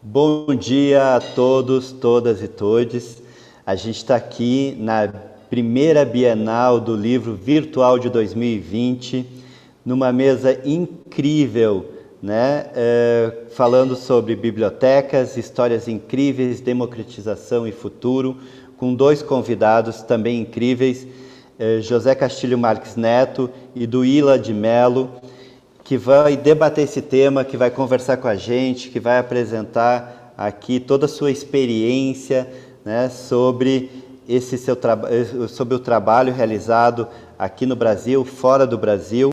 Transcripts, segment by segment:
Bom dia a todos, todas e todes. A gente está aqui na primeira Bienal do Livro Virtual de 2020, numa mesa incrível, né? Falando sobre bibliotecas, histórias incríveis, democratização e futuro, com dois convidados também incríveis, José Castilho Marques Neto e Duíla de Mello, que vai debater esse tema, que vai conversar com a gente, que vai apresentar aqui toda a sua experiência, né, sobre sobre o trabalho realizado aqui no Brasil, fora do Brasil.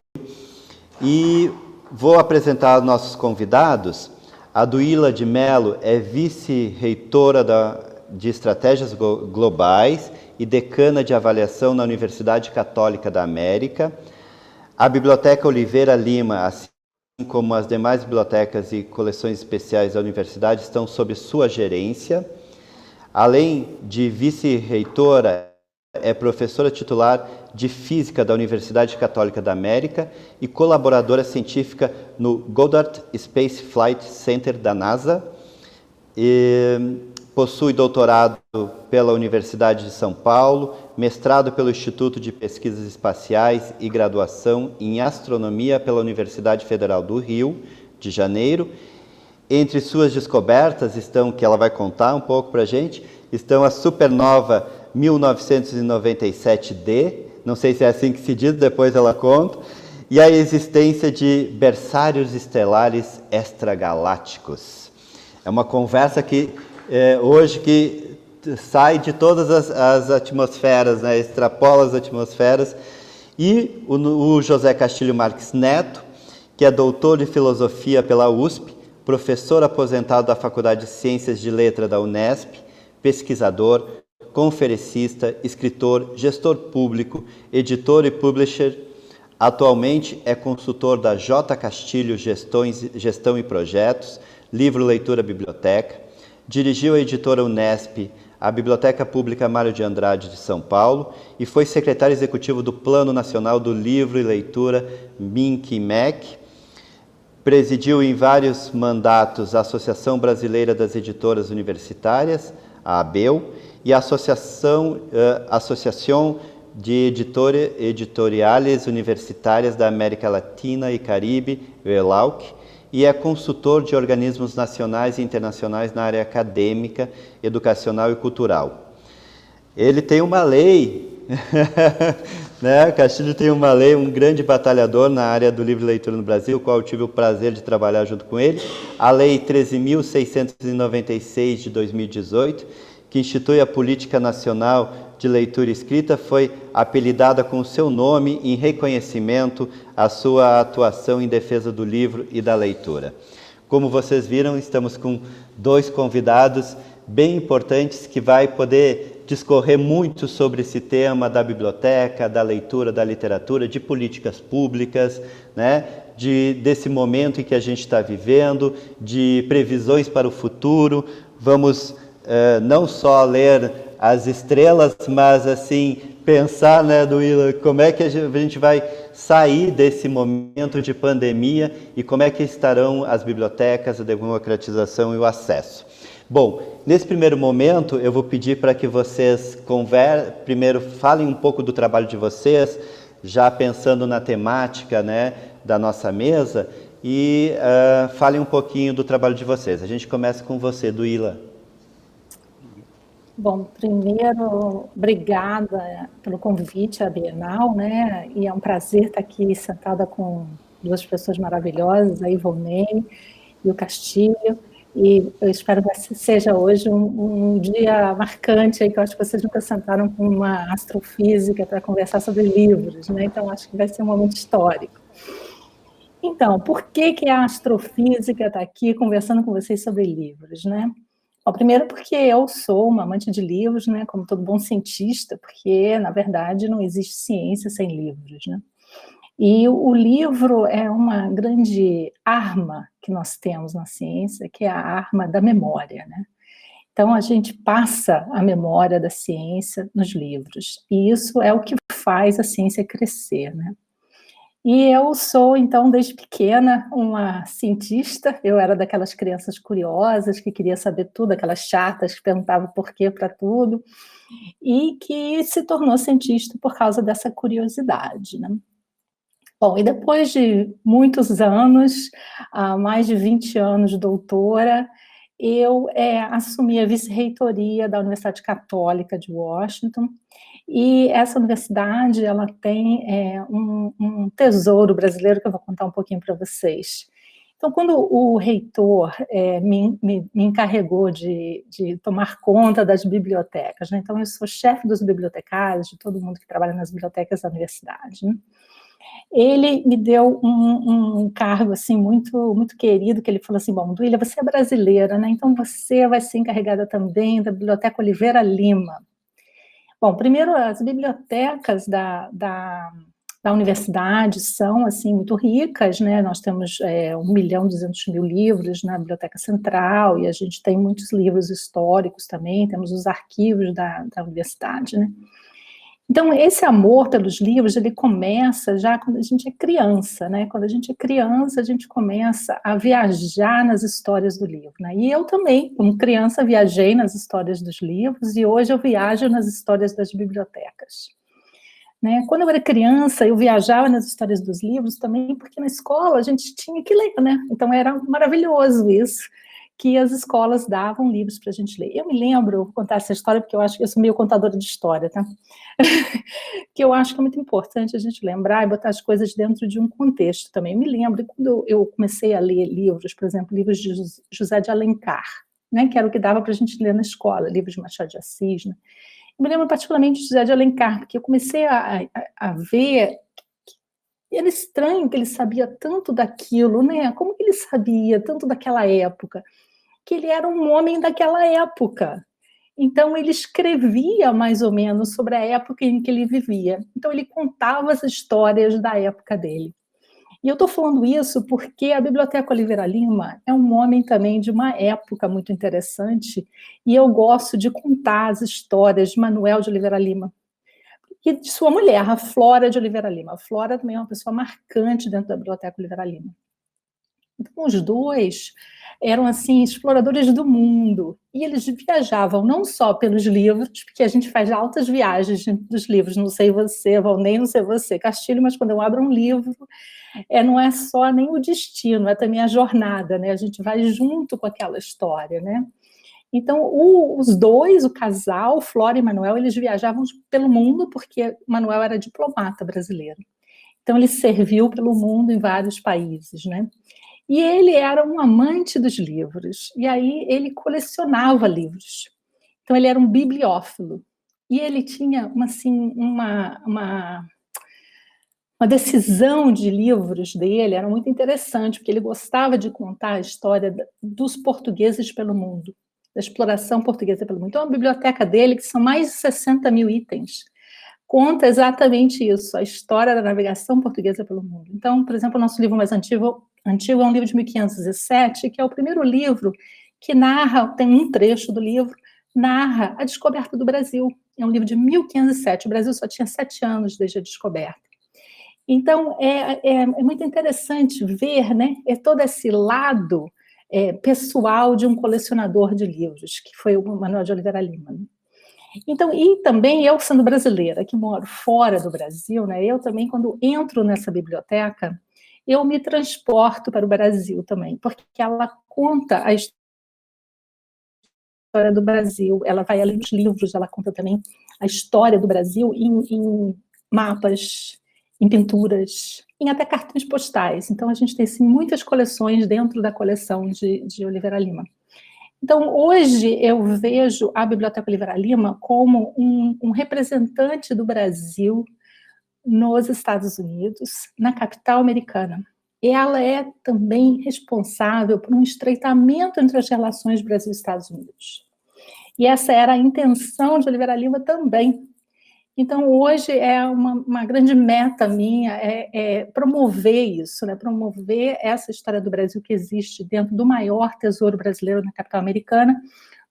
E vou apresentar os nossos convidados. A Duíla de Mello é vice-reitora de Estratégias Globais e decana de avaliação na Universidade Católica da América. A Biblioteca Oliveira Lima, assim como as demais bibliotecas e coleções especiais da universidade, estão sob sua gerência. Além de vice-reitora, é professora titular de Física da Universidade Católica da América e colaboradora científica no Goddard Space Flight Center da NASA. Possui doutorado pela Universidade de São Paulo, mestrado pelo Instituto de Pesquisas Espaciais e graduação em Astronomia pela Universidade Federal do Rio de Janeiro. Entre suas descobertas estão, que ela vai contar um pouco para a gente, estão a supernova 1997D, não sei se é assim que se diz, depois ela conta, e a existência de berçários estelares extragalácticos. É uma conversa que hoje que sai de todas as atmosferas, né? Extrapola as atmosferas. E o José Castilho Marques Neto, que é doutor de filosofia pela USP, professor aposentado da Faculdade de Ciências de Letra da Unesp, pesquisador, conferencista, escritor, gestor público, editor e publisher. Atualmente é consultor da J. Castilho Gestão e Projetos, livro Leitura Biblioteca. Dirigiu a editora Unesp, a Biblioteca Pública Mário de Andrade de São Paulo e foi secretário executivo do Plano Nacional do Livro e Leitura, MINC-MEC. Presidiu em vários mandatos a Associação Brasileira das Editoras Universitárias, a ABEU, e a Associação de Editoriales Universitárias da América Latina e Caribe, ELAUC, e é consultor de organismos nacionais e internacionais na área acadêmica, educacional e cultural. Ele tem uma lei, né? Castilho tem uma lei, um grande batalhador na área do livro e leitura no Brasil, qual eu tive o prazer de trabalhar junto com ele, a Lei 13.696 de 2018, que institui a Política Nacional de Leitura Escrita, foi apelidada com o seu nome em reconhecimento à sua atuação em defesa do livro e da leitura. Como vocês viram, estamos com dois convidados bem importantes que vai poder discorrer muito sobre esse tema da biblioteca, da leitura, da literatura, de políticas públicas, né? Desse momento em que a gente está vivendo, de previsões para o futuro. Vamos não só ler as estrelas, mas assim, pensar, né, Duíla, como é que a gente vai sair desse momento de pandemia e como é que estarão as bibliotecas, a democratização e o acesso. Bom, nesse primeiro momento, eu vou pedir para que vocês primeiro falem um pouco do trabalho de vocês, já pensando na temática, né, da nossa mesa, e falem um pouquinho do trabalho de vocês. A gente começa com você, Duíla. Bom, primeiro, obrigada pelo convite à Bienal, né? E é um prazer estar aqui sentada com duas pessoas maravilhosas, a Ivonei e o Castilho. E eu espero que seja hoje um dia marcante, aí, que eu acho que vocês nunca sentaram com uma astrofísica para conversar sobre livros, né? Então, acho que vai ser um momento histórico. Então, por que a astrofísica está aqui conversando com vocês sobre livros, né? Bom, primeiro porque eu sou uma amante de livros, né, como todo bom cientista, porque, na verdade, não existe ciência sem livros, né? E o livro é uma grande arma que nós temos na ciência, que é a arma da memória, né? Então, a gente passa a memória da ciência nos livros, e isso é o que faz a ciência crescer, né? E eu sou, então, desde pequena, uma cientista. Eu era daquelas crianças curiosas, que queria saber tudo, aquelas chatas que perguntavam por quê para tudo, e que se tornou cientista por causa dessa curiosidade, né? Bom, e depois de muitos anos, mais de 20 anos doutora, eu assumi a vice-reitoria da Universidade Católica de Washington, e essa universidade ela tem um tesouro brasileiro que eu vou contar um pouquinho para vocês. Então, quando o reitor me encarregou de tomar conta das bibliotecas, né? Então eu sou chefe dos bibliotecários, de todo mundo que trabalha nas bibliotecas da universidade, né? Ele me deu um cargo assim muito muito querido, que ele falou assim: bom, Duília, você é brasileira, né? Então você vai ser encarregada também da Biblioteca Oliveira Lima. Bom, primeiro, as bibliotecas da universidade são assim muito ricas, né? Nós temos 1.200.000 livros na Biblioteca Central, e a gente tem muitos livros históricos também, temos os arquivos da universidade, né? Então, esse amor pelos livros, ele começa já quando a gente é criança, né? Quando a gente é criança, a gente começa a viajar nas histórias do livro, né? E eu também, como criança, viajei nas histórias dos livros, e hoje eu viajo nas histórias das bibliotecas, né? Quando eu era criança, eu viajava nas histórias dos livros também, porque na escola a gente tinha que ler, né? Então era maravilhoso isso, que as escolas davam livros para a gente ler. Eu me lembro, vou contar essa história, porque eu acho que eu sou meio contadora de história, tá? Que eu acho que é muito importante a gente lembrar e botar as coisas dentro de um contexto também. Eu me lembro quando eu comecei a ler livros, por exemplo, livros de José de Alencar, né? Que era o que dava para a gente ler na escola, livros de Machado de Assis, né? Eu me lembro particularmente de José de Alencar, porque eu comecei a ver que era estranho que ele sabia tanto daquilo, né? Como que ele sabia tanto daquela época? Que ele era um homem daquela época. Então, ele escrevia mais ou menos sobre a época em que ele vivia. Então, ele contava as histórias da época dele. E eu estou falando isso porque a Biblioteca Oliveira Lima é um homem também de uma época muito interessante, e eu gosto de contar as histórias de Manuel de Oliveira Lima e de sua mulher, a Flora de Oliveira Lima. A Flora também é uma pessoa marcante dentro da Biblioteca Oliveira Lima. Então, os dois eram, assim, exploradores do mundo, e eles viajavam não só pelos livros, porque a gente faz altas viagens dos livros, não sei você, Valnei, não sei você, Castilho, mas quando eu abro um livro, não é só nem o destino, é também a jornada, né? A gente vai junto com aquela história, né? Então, os dois, o casal, Flora e Manuel, eles viajavam pelo mundo, porque Manuel era diplomata brasileiro. Então, ele serviu pelo mundo em vários países, né? E ele era um amante dos livros, e aí ele colecionava livros. Então, ele era um bibliófilo. E ele tinha uma decisão de livros dele, era muito interessante, porque ele gostava de contar a história dos portugueses pelo mundo, da exploração portuguesa pelo mundo. Então, a biblioteca dele, que são mais de 60.000 itens, conta exatamente isso, a história da navegação portuguesa pelo mundo. Então, por exemplo, o nosso livro mais antigo é um livro de 1517, que é o primeiro livro que narra, tem um trecho do livro, narra a descoberta do Brasil. É um livro de 1507, o Brasil só tinha 7 anos desde a descoberta. Então, é muito interessante ver, né, todo esse lado pessoal de um colecionador de livros, que foi o Manuel de Oliveira Lima, né? Então, e também eu, sendo brasileira, que moro fora do Brasil, né, eu também, quando entro nessa biblioteca, eu me transporto para o Brasil também, porque ela conta a história do Brasil, ela vai além dos livros, ela conta também a história do Brasil em mapas, em pinturas, em até cartões postais. Então, a gente tem assim, muitas coleções dentro da coleção de Oliveira Lima. Então, hoje eu vejo a Biblioteca Oliveira Lima como um representante do Brasil nos Estados Unidos, na capital americana. Ela é também responsável por um estreitamento entre as relações Brasil e Estados Unidos. E essa era a intenção de Oliveira Lima também. Então, hoje é uma grande meta minha, promover isso, né? Promover essa história do Brasil que existe dentro do maior tesouro brasileiro na capital americana,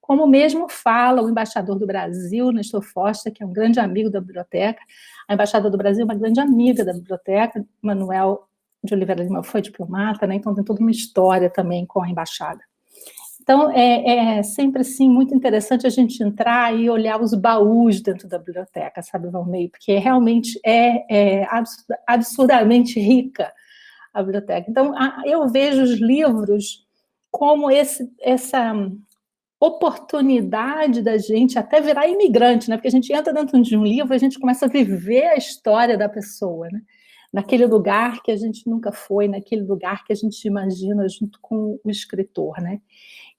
como mesmo fala o embaixador do Brasil, Nestor Foster, que é um grande amigo da biblioteca. A embaixada do Brasil é uma grande amiga da biblioteca. Manuel de Oliveira Lima foi diplomata, né? Então tem toda uma história também com a embaixada. Então, é sempre, assim, muito interessante a gente entrar e olhar os baús dentro da biblioteca, sabe, Valnei? Porque realmente é absurdamente rica a biblioteca. Então, eu vejo os livros como essa oportunidade da gente até virar imigrante, né? Porque a gente entra dentro de um livro, a gente começa a viver a história da pessoa, né? Naquele lugar que a gente nunca foi, naquele lugar que a gente imagina junto com o escritor, né?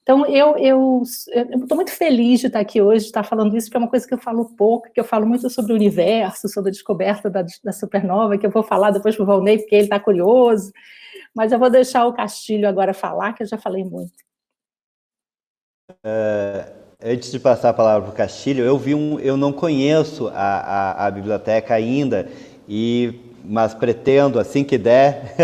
Então, eu estou muito feliz de estar aqui hoje, de estar falando isso, porque é uma coisa que eu falo pouco, que eu falo muito sobre o universo, sobre a descoberta da supernova, que eu vou falar depois para o Valnei, porque ele está curioso, mas eu vou deixar o Castilho agora falar, que eu já falei muito. Antes de passar a palavra para o Castilho, eu não conheço a biblioteca ainda, mas pretendo, assim que der,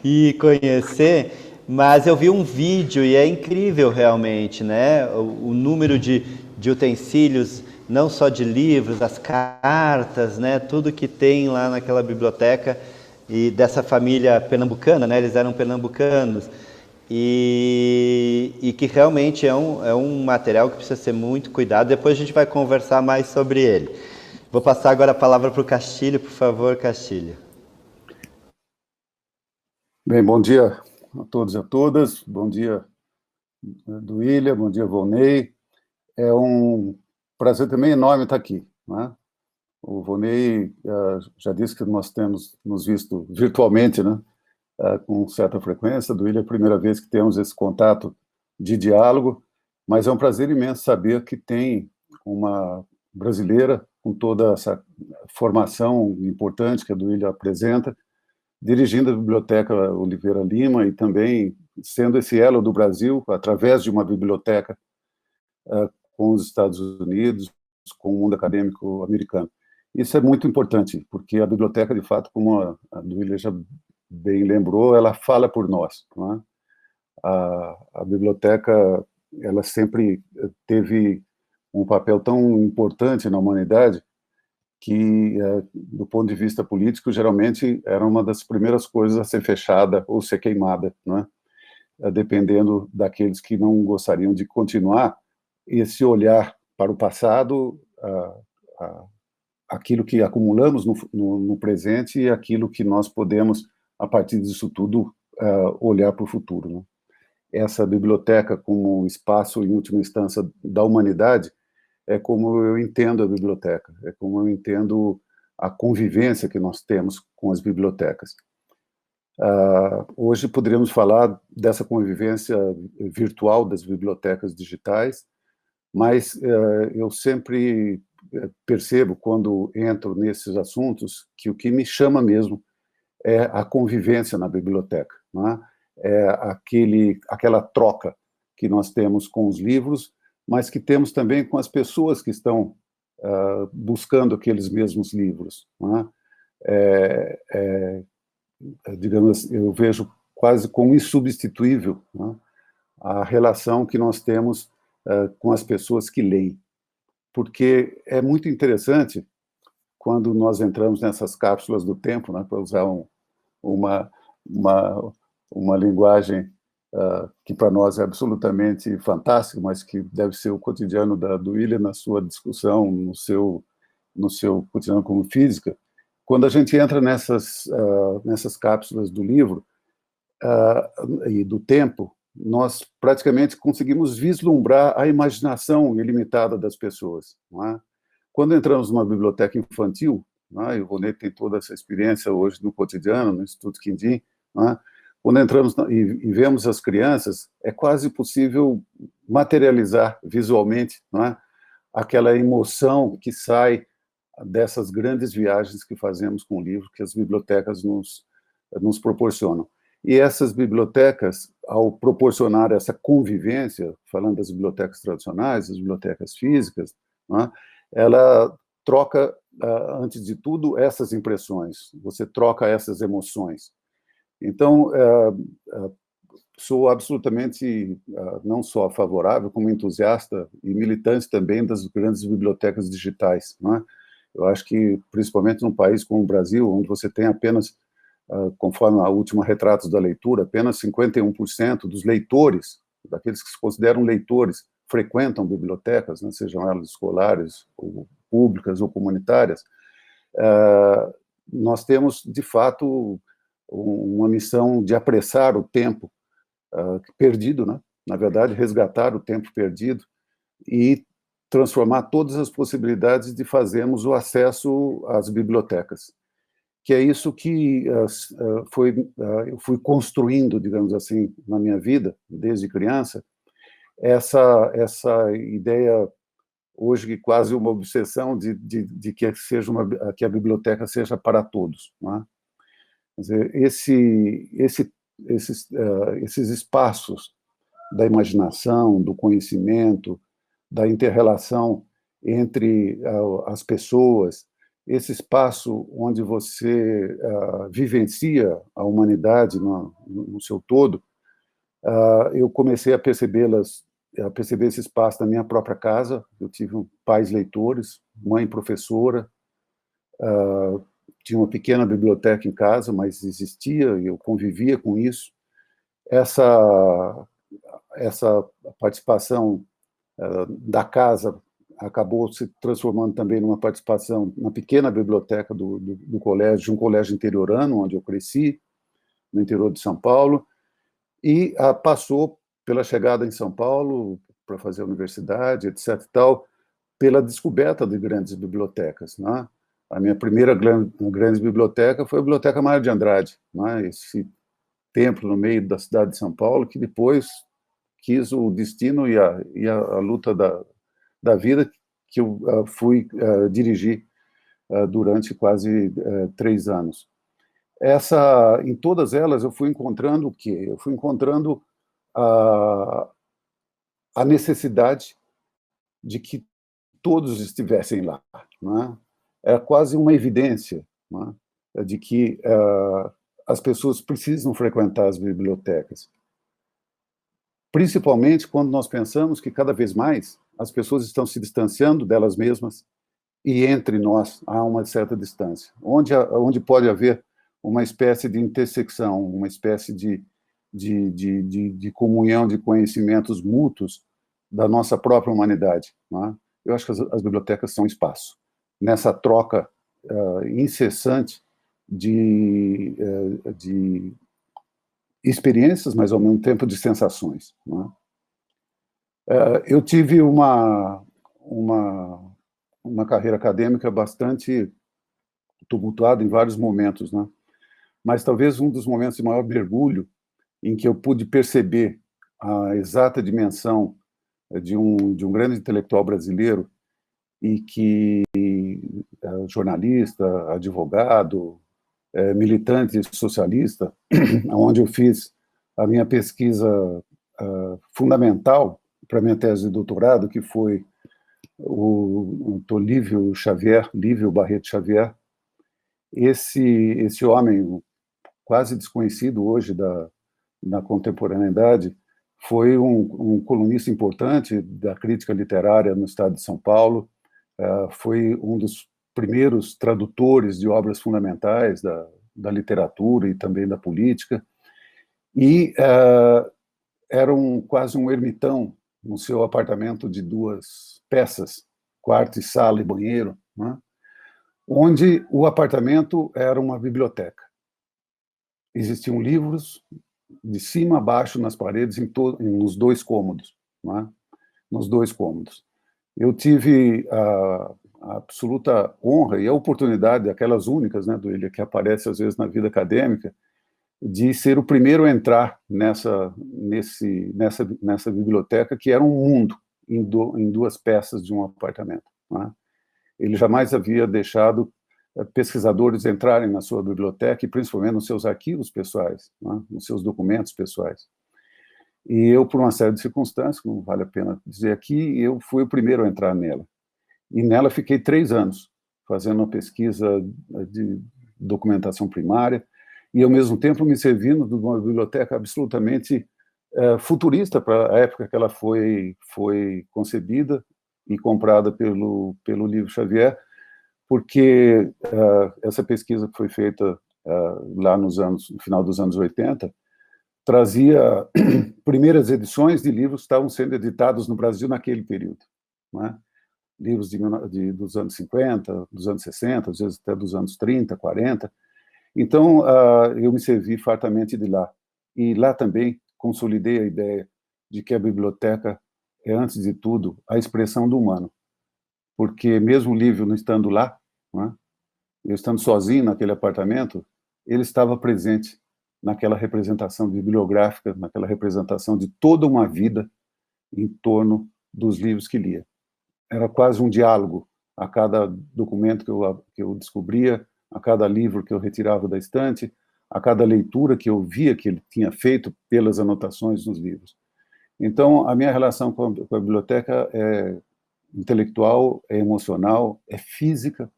ir conhecer. Mas eu vi um vídeo e é incrível realmente, né? O número de utensílios, não só de livros, as cartas, né? Tudo que tem lá naquela biblioteca e dessa família pernambucana, né? Eles eram pernambucanos. E que realmente é um material que precisa ser muito cuidado. Depois a gente vai conversar mais sobre ele. Vou passar agora a palavra para o Castilho, por favor, Castilho. Bem, bom dia a todos e a todas. Bom dia, Duília, bom dia, Volney. É um prazer também enorme estar aqui, né? O Volney já disse que nós temos nos visto virtualmente, né? Com certa frequência. Duília é a primeira vez que temos esse contato de diálogo, mas é um prazer imenso saber que tem uma brasileira com toda essa formação importante que a Duília apresenta, dirigindo a Biblioteca Oliveira Lima e também sendo esse elo do Brasil, através de uma biblioteca com os Estados Unidos, com o mundo acadêmico americano. Isso é muito importante, porque a biblioteca, de fato, como a Duília já bem lembrou, ela fala por nós, não é? A biblioteca, ela sempre teve um papel tão importante na humanidade que, do ponto de vista político, geralmente era uma das primeiras coisas a ser fechada ou ser queimada, não é? Dependendo daqueles que não gostariam de continuar esse olhar para o passado, aquilo que acumulamos no presente e aquilo que nós podemos, a partir disso tudo, olhar para o futuro, né? Essa biblioteca como espaço, em última instância, da humanidade, é como eu entendo a biblioteca, é como eu entendo a convivência que nós temos com as bibliotecas. Hoje poderíamos falar dessa convivência virtual das bibliotecas digitais, mas eu sempre percebo, quando entro nesses assuntos, que o que me chama mesmo é a convivência na biblioteca, não é? É aquela troca que nós temos com os livros, mas que temos também com as pessoas que estão buscando aqueles mesmos livros, não é? Digamos, eu vejo quase como insubstituível, não é? A relação que nós temos com as pessoas que leem, porque é muito interessante quando nós entramos nessas cápsulas do tempo, né, para usar uma linguagem que para nós é absolutamente fantástica, mas que deve ser o cotidiano do William na sua discussão, no seu cotidiano como física. Quando a gente entra nessas cápsulas do livro e do tempo, nós praticamente conseguimos vislumbrar a imaginação ilimitada das pessoas, não é? Quando entramos numa biblioteca infantil, não é? E o Volney tem toda essa experiência hoje no cotidiano, no Instituto Quindim, não é? Quando entramos e vemos as crianças, é quase possível materializar visualmente, não é? Aquela emoção que sai dessas grandes viagens que fazemos com o livro, que as bibliotecas nos proporcionam. E essas bibliotecas, ao proporcionar essa convivência, falando das bibliotecas tradicionais, das bibliotecas físicas, né, ela troca, antes de tudo, essas impressões, você troca essas emoções. Então, sou absolutamente não só favorável, como entusiasta e militante também das grandes bibliotecas digitais, não é? Eu acho que, principalmente num país como o Brasil, onde você tem apenas, conforme a última Retratos da Leitura, apenas 51% dos leitores, daqueles que se consideram leitores, frequentam bibliotecas, né, sejam elas escolares, ou públicas ou comunitárias, nós temos, de fato, uma missão de apressar o tempo perdido, né? Na verdade, resgatar o tempo perdido e transformar todas as possibilidades de fazermos o acesso às bibliotecas, que é isso que eu fui construindo, digamos assim, na minha vida, desde criança, essa ideia, hoje quase uma obsessão, de que que a biblioteca seja para todos, não é? Quer dizer, esses espaços da imaginação, do conhecimento, da inter-relação entre as pessoas, esse espaço onde você vivencia a humanidade no seu todo, eu comecei a perceber esse espaço na minha própria casa. Eu tive pais leitores, mãe professora, tinha uma pequena biblioteca em casa, mas existia, e eu convivia com isso. Essa participação da casa acabou se transformando também numa participação na pequena biblioteca do colégio, de um colégio interiorano, onde eu cresci, no interior de São Paulo, e passou pela chegada em São Paulo para fazer a universidade, etc. e tal, pela descoberta de grandes bibliotecas, né? A minha primeira grande biblioteca foi a Biblioteca Mário de Andrade, né? Esse templo no meio da cidade de São Paulo, que depois quis o destino e a luta da vida, que eu fui dirigir durante quase 3 anos. Em todas elas, eu fui encontrando o quê? Eu fui encontrando a necessidade de que todos estivessem lá, né? É quase uma evidência, né, de que as pessoas precisam frequentar as bibliotecas, principalmente quando nós pensamos que cada vez mais as pessoas estão se distanciando delas mesmas e entre nós há uma certa distância, onde pode haver uma espécie de intersecção, uma espécie de comunhão de conhecimentos mútuos da nossa própria humanidade, né? Eu acho que as bibliotecas são espaço nessa troca incessante de experiências, mas ao mesmo tempo de sensações, né? Eu tive uma carreira acadêmica bastante tumultuada em vários momentos, né? Mas talvez um dos momentos de maior mergulho em que eu pude perceber a exata dimensão de um grande intelectual brasileiro e que jornalista, advogado, militante socialista, onde eu fiz a minha pesquisa fundamental para a minha tese de doutorado, que foi o Lívio Barreto Xavier. Esse homem, quase desconhecido hoje na contemporaneidade, foi um colunista importante da crítica literária no estado de São Paulo, foi um dos primeiros tradutores de obras fundamentais da literatura e também da política, e era quase um ermitão no seu apartamento de 2 peças, quarto e sala e banheiro, né? Onde o apartamento era uma biblioteca. Existiam livros de cima a baixo nas paredes, nos 2 cômodos, né? Nos 2 cômodos. Eu tive a absoluta honra e a oportunidade, aquelas únicas, né, que aparece às vezes na vida acadêmica, de ser o primeiro a entrar nessa biblioteca, que era um mundo em 2 peças de um apartamento, né? Ele jamais havia deixado pesquisadores entrarem na sua biblioteca, e principalmente nos seus arquivos pessoais, né, nos seus documentos pessoais. E eu, por uma série de circunstâncias, que não vale a pena dizer aqui, eu fui o primeiro a entrar nela. E nela fiquei 3 anos, fazendo uma pesquisa de documentação primária, e, ao mesmo tempo, me servindo de uma biblioteca absolutamente futurista para a época que ela foi concebida e comprada pelo Livro Xavier, porque essa pesquisa que foi feita lá no final dos anos 80, trazia primeiras edições de livros que estavam sendo editados no Brasil naquele período, não é? Livros dos anos 50, dos anos 60, às vezes até dos anos 30, 40. Então, eu me servi fartamente de lá. E lá também consolidei a ideia de que a biblioteca é, antes de tudo, a expressão do humano. Porque mesmo o livro não estando lá, não é? Eu estando sozinho naquele apartamento, ele estava presente naquela representação bibliográfica, naquela representação de toda uma vida em torno dos livros que lia. Era quase um diálogo a cada documento que eu descobria, a cada livro que eu retirava da estante, a cada leitura que eu via que ele tinha feito pelas anotações nos livros. Então, a minha relação com a biblioteca é intelectual, é emocional, é física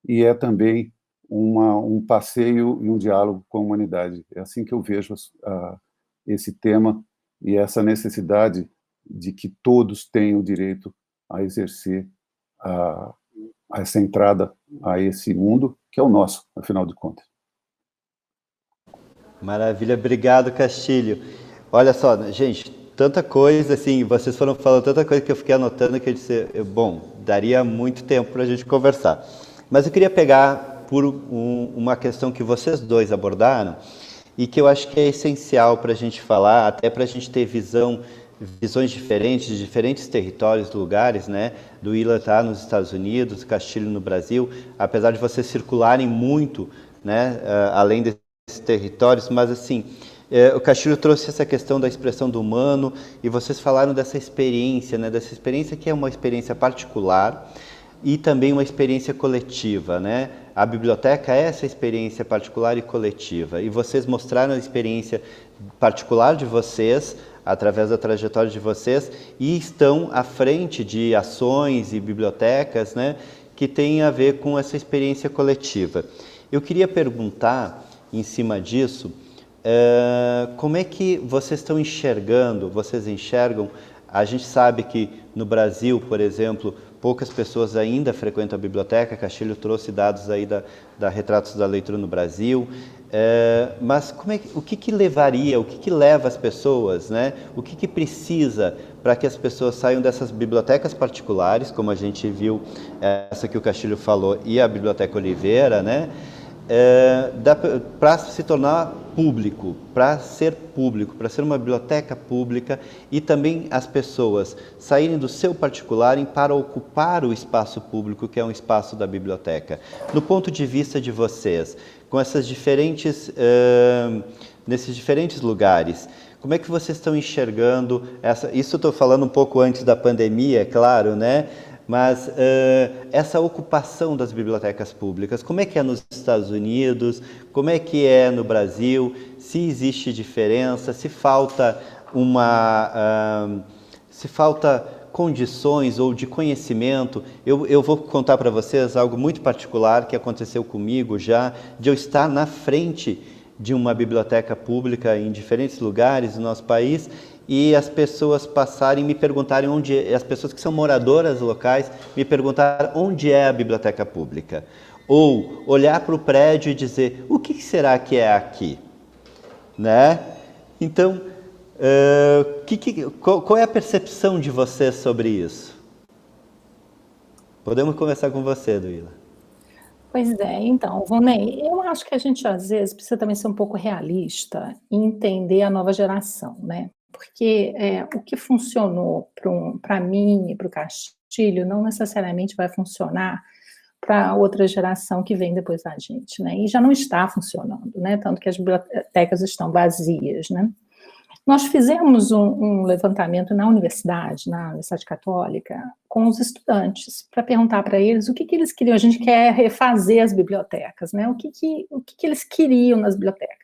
e é também um passeio e um diálogo com a humanidade. É assim que eu vejo esse tema e essa necessidade de que todos tenham o direito a exercer essa entrada a esse mundo, que é o nosso, afinal de contas. Maravilha, obrigado, Castilho. Olha só, gente, tanta coisa, assim, vocês foram falando tanta coisa que eu fiquei anotando que eu disse, bom, daria muito tempo para a gente conversar. Mas eu queria pegar por uma questão que vocês dois abordaram e que eu acho que é essencial para a gente falar, até para a gente ter visões diferentes de diferentes territórios, lugares, né? Do Willa está nos Estados Unidos, Castilho no Brasil, apesar de vocês circularem muito, né? Além desses territórios, mas assim, o Castilho trouxe essa questão da expressão do humano e vocês falaram dessa experiência, né? Dessa experiência que é uma experiência particular e também uma experiência coletiva, né? A biblioteca é essa experiência particular e coletiva, e vocês mostraram a experiência particular de vocês, através da trajetória de vocês, e estão à frente de ações e bibliotecas, né, que têm a ver com essa experiência coletiva. Eu queria perguntar, em cima disso, como é que vocês estão enxergando, vocês enxergam, a gente sabe que no Brasil, por exemplo, poucas pessoas ainda frequentam a biblioteca, Castilho trouxe dados aí da Retratos da Leitura no Brasil, mas o que levaria, o que leva as pessoas, né? O que precisa para que as pessoas saiam dessas bibliotecas particulares, como a gente viu, essa que o Castilho falou, e a Biblioteca Oliveira, né? Para se tornar público, para ser uma biblioteca pública, e também as pessoas saírem do seu particular para ocupar o espaço público, que é um espaço da biblioteca. No ponto de vista de vocês, com essas nesses diferentes lugares, como é que vocês estão enxergando isso? Eu estou falando um pouco antes da pandemia, é claro, né? Mas essa ocupação das bibliotecas públicas, como é que é nos Estados Unidos, como é que é no Brasil, se existe diferença, se falta condições ou de conhecimento. Eu vou contar para vocês algo muito particular que aconteceu comigo já, de eu estar na frente de uma biblioteca pública em diferentes lugares do nosso país, e as pessoas passarem e me perguntarem as pessoas que são moradoras locais me perguntaram onde é a biblioteca pública. Ou olhar para o prédio e dizer, o que será que é aqui? Né? Então, qual é a percepção de vocês sobre isso? Podemos começar com você, Duíla. Pois é, então, Vonei, eu acho que a gente às vezes precisa também ser um pouco realista e entender a nova geração, né? Porque o que funcionou para mim e para o Castilho não necessariamente vai funcionar para outra geração que vem depois da gente, né? E já não está funcionando, né? Tanto que as bibliotecas estão vazias, né? Nós fizemos um levantamento na Universidade Católica, com os estudantes, para perguntar para eles o que eles queriam. A gente quer refazer as bibliotecas, né? O que eles queriam nas bibliotecas.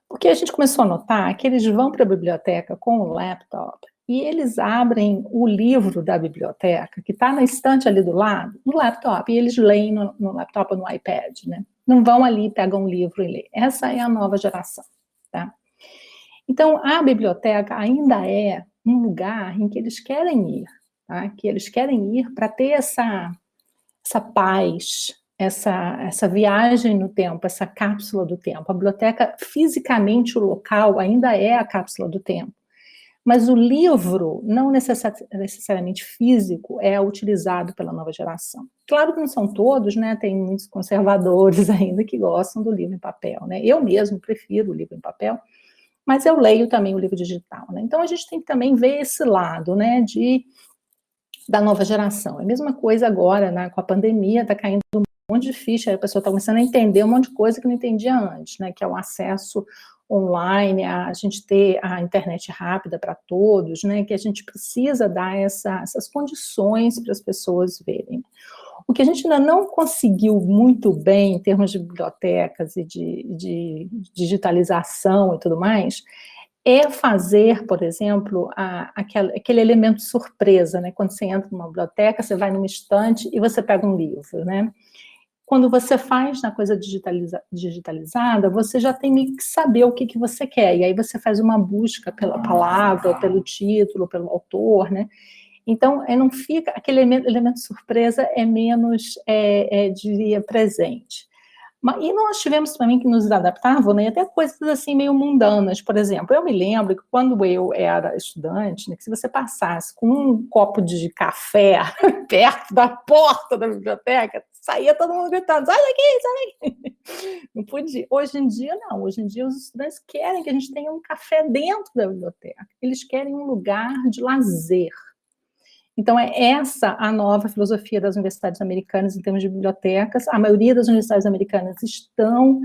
Porque a gente começou a notar que eles vão para a biblioteca com o laptop e eles abrem o livro da biblioteca, que está na estante ali do lado, no laptop, e eles leem no laptop ou no iPad, né? Não vão ali, pegam um livro e lêem. Essa é a nova geração, tá? Então, a biblioteca ainda é um lugar em que eles querem ir, tá? Que eles querem ir para ter essa paz, essa viagem no tempo, essa cápsula do tempo. A biblioteca, fisicamente, o local ainda é a cápsula do tempo. Mas o livro, não necessariamente físico, é utilizado pela nova geração. Claro que não são todos, né? Tem muitos conservadores ainda que gostam do livro em papel, né? Eu mesmo prefiro o livro em papel, mas eu leio também o livro digital, né? Então a gente tem que também ver esse lado, né, da nova geração. É a mesma coisa agora, né, com a pandemia, está caindo um monte de ficha, aí a pessoa está começando a entender um monte de coisa que não entendia antes, né, que é o acesso online, a gente ter a internet rápida para todos, né, que a gente precisa dar essas condições para as pessoas verem. O que a gente ainda não conseguiu muito bem em termos de bibliotecas e de digitalização e tudo mais, é fazer, por exemplo, aquele elemento surpresa, né? Quando você entra numa biblioteca, você vai numa estante e você pega um livro, né? Quando você faz na coisa digitalizada, você já tem que saber o que você quer, e aí você faz uma busca pela palavra, pelo título, pelo autor, né? Então, não fica, aquele elemento surpresa é menos, diria, presente. E nós tivemos também que nos adaptar, né, até coisas assim meio mundanas. Por exemplo, eu me lembro que quando eu era estudante, né, que se você passasse com um copo de café perto da porta da biblioteca, saía todo mundo gritando, sai daqui, sai daqui. Não podia. Hoje em dia, não. Hoje em dia, os estudantes querem que a gente tenha um café dentro da biblioteca. Eles querem um lugar de lazer. Então, é essa a nova filosofia das universidades americanas em termos de bibliotecas. A maioria das universidades americanas estão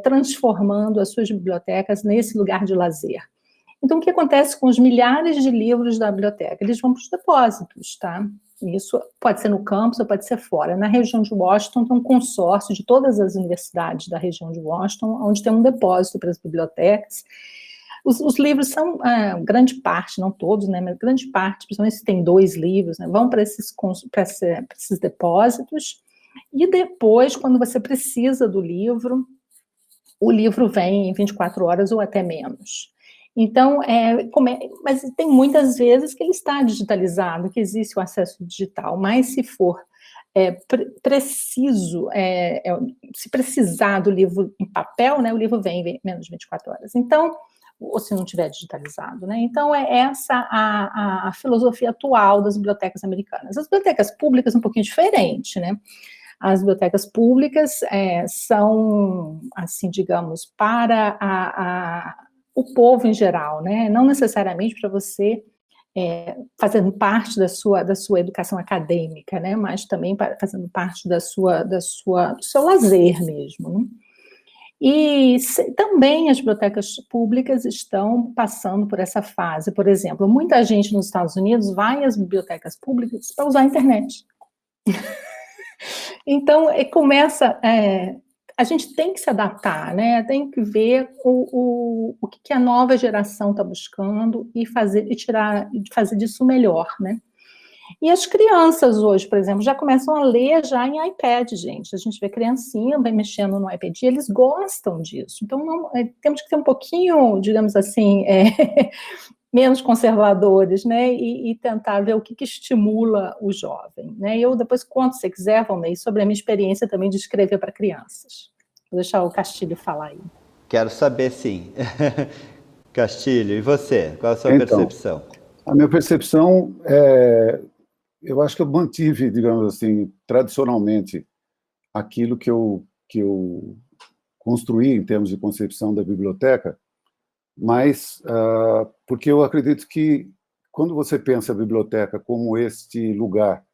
transformando as suas bibliotecas nesse lugar de lazer. Então, o que acontece com os milhares de livros da biblioteca? Eles vão para os depósitos, tá? Isso pode ser no campus ou pode ser fora. Na região de Washington tem um consórcio de todas as universidades da região de Washington, onde tem um depósito para as bibliotecas. Os livros são, grande parte, não todos, né, mas grande parte, principalmente se tem 2 livros, né, vão para esses depósitos, e depois, quando você precisa do livro, o livro vem em 24 horas ou até menos. Então, mas tem muitas vezes que ele está digitalizado, que existe o acesso digital, mas se for preciso, se precisar do livro em papel, né, o livro vem em menos de 24 horas. Então, ou se não tiver digitalizado, né? Então, é essa a filosofia atual das bibliotecas americanas. As bibliotecas públicas um pouquinho diferente, né? As bibliotecas públicas são, assim, digamos, para o povo em geral, né? Não necessariamente para você fazendo parte da sua educação acadêmica, né? Mas também fazendo parte do seu lazer mesmo, né? E também as bibliotecas públicas estão passando por essa fase. Por exemplo, muita gente nos Estados Unidos vai às bibliotecas públicas para usar a internet. Então, a gente tem que se adaptar, né? Tem que ver o que a nova geração está buscando e fazer disso melhor, né? E as crianças hoje, por exemplo, já começam a ler já em iPad, gente. A gente vê criancinha, vai mexendo no iPad, e eles gostam disso. Então, temos que ter um pouquinho, digamos assim, menos conservadores, né? E tentar ver o que estimula o jovem, né? Eu depois conto, se quiser, Valnei, sobre a minha experiência também de escrever para crianças. Vou deixar o Castilho falar aí. Quero saber, sim. Castilho, e você? Qual a sua percepção? A minha percepção eu acho que eu mantive, digamos assim, tradicionalmente, aquilo que eu construí em termos de concepção da biblioteca, mas porque eu acredito que, quando você pensa a biblioteca como este lugar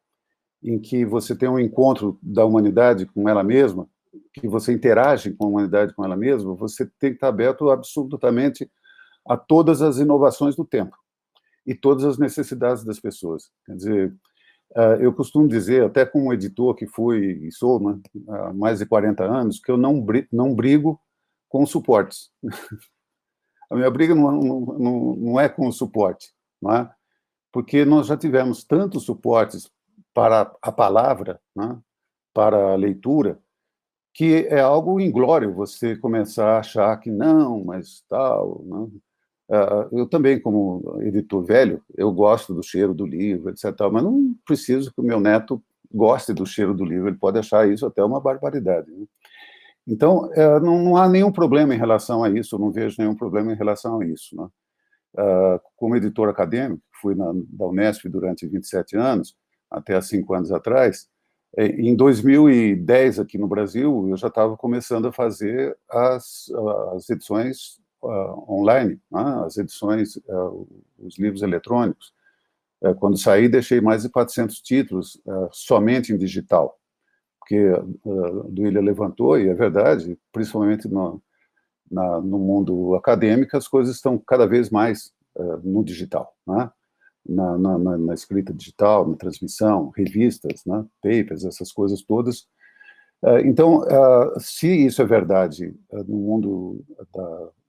em que você tem um encontro da humanidade com ela mesma, que você interage com a humanidade com ela mesma, você tem que estar aberto absolutamente a todas as inovações do tempo e todas as necessidades das pessoas. Quer dizer, eu costumo dizer, até como editor que fui e sou, né, há mais de 40 anos, que eu não brigo com suportes. A minha briga não é com o suporte, não é? Porque nós já tivemos tantos suportes para a palavra, né, para a leitura, que é algo inglório você começar a achar que não, mas tal, né? Eu também, como editor velho, eu gosto do cheiro do livro, etc. Mas não preciso que o meu neto goste do cheiro do livro, ele pode achar isso até uma barbaridade, né? Então, não há nenhum problema em relação a isso, eu não vejo nenhum problema em relação a isso, né? Como editor acadêmico, fui da Unesp durante 27 anos, até há 5 anos atrás, em 2010, aqui no Brasil, eu já estava começando a fazer as edições online, né? As edições, os livros eletrônicos. Quando saí, deixei mais de 400 títulos somente em digital, porque o Duília levantou, e é verdade, principalmente no mundo acadêmico, as coisas estão cada vez mais no digital, né? Na escrita digital, na transmissão, revistas, né? Papers, essas coisas todas. Então, se isso é verdade no mundo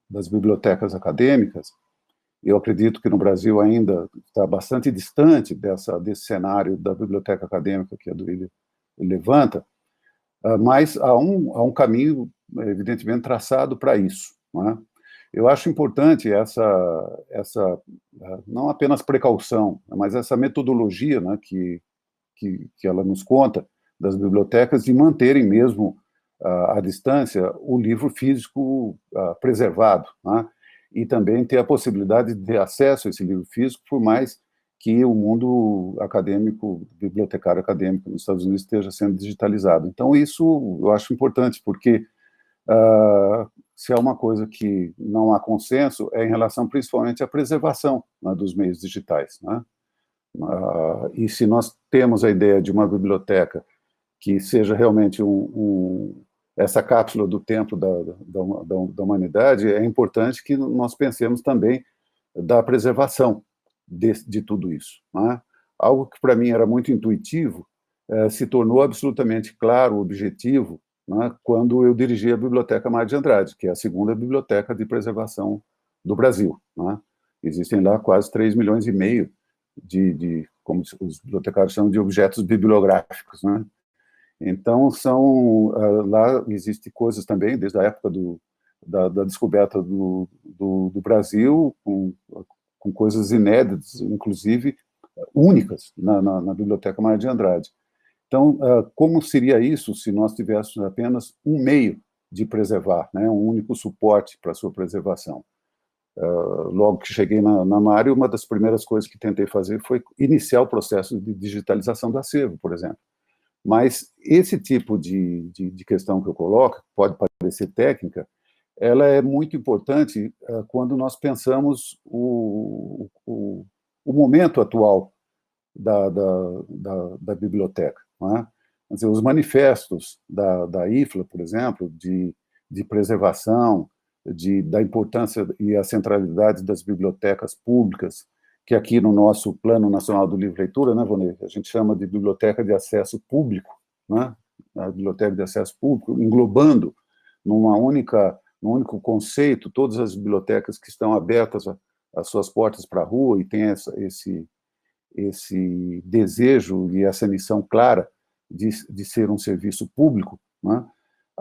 das bibliotecas acadêmicas, eu acredito que no Brasil ainda está bastante distante desse cenário da biblioteca acadêmica que a Duília levanta, mas há um caminho, evidentemente, traçado para isso, não é? Eu acho importante essa não apenas precaução, mas essa metodologia, né, que ela nos conta, das bibliotecas, de manterem mesmo à distância o livro físico preservado, né? E também ter a possibilidade de ter acesso a esse livro físico, por mais que o mundo acadêmico, bibliotecário acadêmico nos Estados Unidos esteja sendo digitalizado. Então, isso eu acho importante, porque se há uma coisa que não há consenso, é em relação principalmente à preservação, né, dos meios digitais, né? E se nós temos a ideia de uma biblioteca que seja realmente essa cápsula do tempo da humanidade, é importante que nós pensemos também da preservação de tudo isso, né? Algo que para mim era muito intuitivo, se tornou absolutamente claro, objetivo, né, quando eu dirigi a Biblioteca Mário de Andrade, que é a segunda biblioteca de preservação do Brasil, né? Existem lá quase 3,5 milhões como os bibliotecários chamam, de objetos bibliográficos, né? Então, lá existem coisas também, desde a época da descoberta do Brasil, com coisas inéditas, inclusive únicas, na Biblioteca Mário de Andrade. Então, como seria isso se nós tivéssemos apenas um meio de preservar, né, um único suporte para a sua preservação? Logo que cheguei na Mário, uma das primeiras coisas que tentei fazer foi iniciar o processo de digitalização do acervo, por exemplo. Mas esse tipo de questão que eu coloco, pode parecer técnica, ela é muito importante quando nós pensamos o momento atual da biblioteca, não é? Quer dizer, os manifestos da IFLA, por exemplo, de preservação, da importância e a centralidade das bibliotecas públicas, que aqui no nosso Plano Nacional do Livro e Leitura, né, Vonei, a gente chama de Biblioteca de Acesso Público, né? A Biblioteca de Acesso Público, englobando num único conceito todas as bibliotecas que estão abertas as suas portas para a rua e tem esse desejo e essa missão clara de ser um serviço público, né?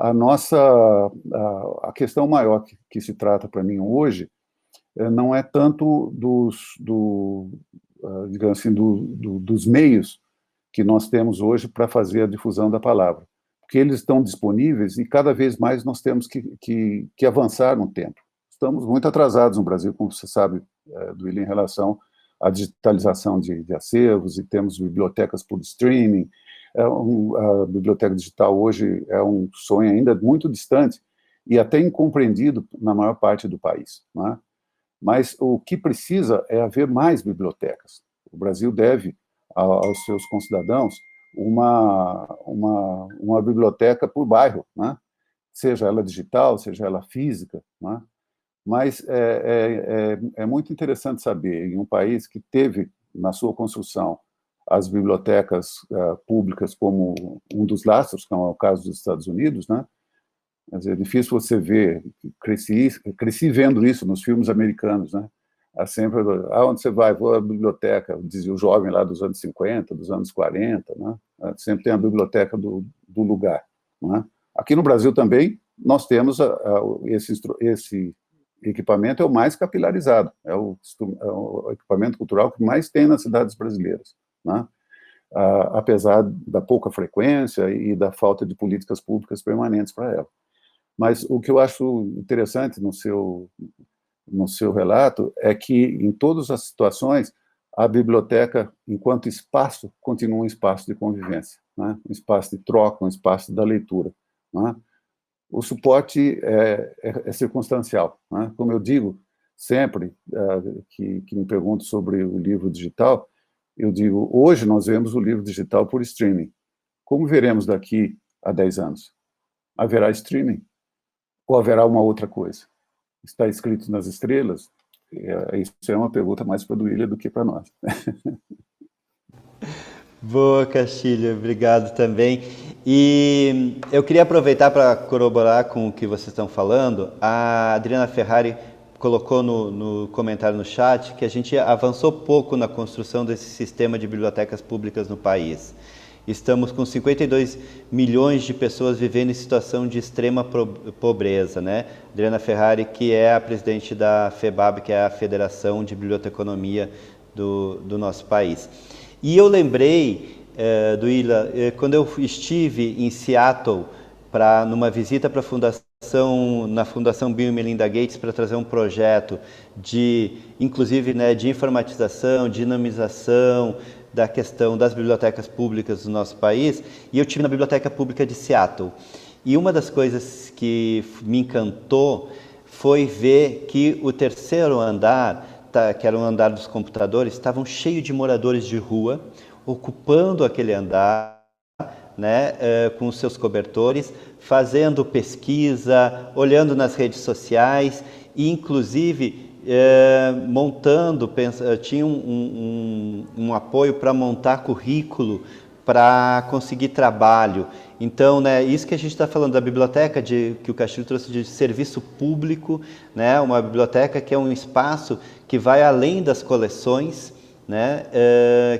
A questão maior que se trata para mim hoje não é tanto digamos assim, dos meios que nós temos hoje para fazer a difusão da palavra, porque eles estão disponíveis e cada vez mais nós temos que avançar no tempo. Estamos muito atrasados no Brasil, como você sabe, Duília, em relação à digitalização de acervos, e temos bibliotecas por streaming. A biblioteca digital hoje é um sonho ainda muito distante e até incompreendido na maior parte do país, não é? Mas o que precisa é haver mais bibliotecas. O Brasil deve aos seus concidadãos uma biblioteca por bairro, né? Seja ela digital, seja ela física, né? Mas é muito interessante saber, em um país que teve na sua construção as bibliotecas públicas como um dos lastros, como é o caso dos Estados Unidos, né? Quer dizer, é difícil você ver, cresci vendo isso nos filmes americanos, né? Sempre, aonde você vai? Vou à biblioteca, dizia o jovem lá dos anos 50, dos anos 40, né? Sempre tem a biblioteca do lugar, né? Aqui no Brasil também, nós temos equipamento é o mais capilarizado, é o equipamento cultural que mais tem nas cidades brasileiras, né? Apesar da pouca frequência e da falta de políticas públicas permanentes para ela. Mas o que eu acho interessante no seu relato é que, em todas as situações, a biblioteca, enquanto espaço, continua um espaço de convivência, né? Um espaço de troca, um espaço da leitura, né? O suporte é circunstancial, né? Como eu digo sempre, que me pergunto sobre o livro digital, eu digo, hoje nós vemos o livro digital por streaming. Como veremos daqui a 10 anos? Haverá streaming? Ou haverá uma outra coisa? Está escrito nas estrelas? Isso é uma pergunta mais para o William do que para nós. Boa, Castilho, obrigado também. E eu queria aproveitar para corroborar com o que vocês estão falando. A Adriana Ferrari colocou no comentário no chat que a gente avançou pouco na construção desse sistema de bibliotecas públicas no país. Estamos com 52 milhões de pessoas vivendo em situação de extrema pobreza, né? Adriana Ferrari, que é a presidente da FEBAB, que é a Federação de Biblioteconomia do nosso país. E eu lembrei, Duília, quando eu estive em Seattle, numa visita para na Fundação Bill e Melinda Gates, para trazer um projeto inclusive, né, de informatização, dinamização da questão das bibliotecas públicas do nosso país, e eu estive na Biblioteca Pública de Seattle. E uma das coisas que me encantou foi ver que o terceiro andar, que era o andar dos computadores, estavam cheios de moradores de rua, ocupando aquele andar, né, com os seus cobertores, fazendo pesquisa, olhando nas redes sociais e, inclusive, montando, tinha um apoio para montar currículo, para conseguir trabalho. Então, né, isso que a gente está falando da biblioteca, que o Castilho trouxe de serviço público, né, uma biblioteca que é um espaço que vai além das coleções, né,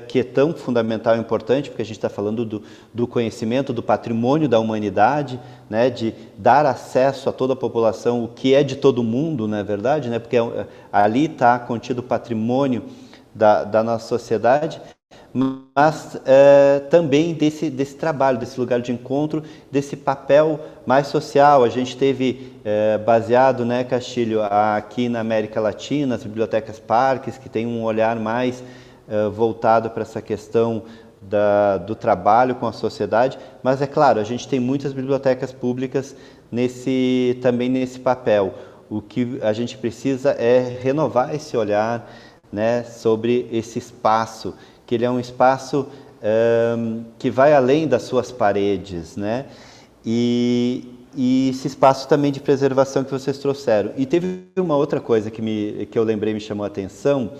que é tão fundamental e importante, porque a gente está falando do conhecimento, do patrimônio da humanidade, né, de dar acesso a toda a população, o que é de todo mundo, não é verdade? Né, porque ali está contido o patrimônio da nossa sociedade, mas também desse trabalho, desse lugar de encontro, desse papel mais social. A gente teve baseado, né, Castilho, aqui na América Latina, as bibliotecas parques, que tem um olhar mais voltado para essa questão do trabalho com a sociedade, mas é claro, a gente tem muitas bibliotecas públicas também nesse papel. O que a gente precisa é renovar esse olhar, né, sobre esse espaço, que ele é um espaço que vai além das suas paredes, né? E esse espaço também de preservação que vocês trouxeram. E teve uma outra coisa que eu lembrei, me chamou a atenção,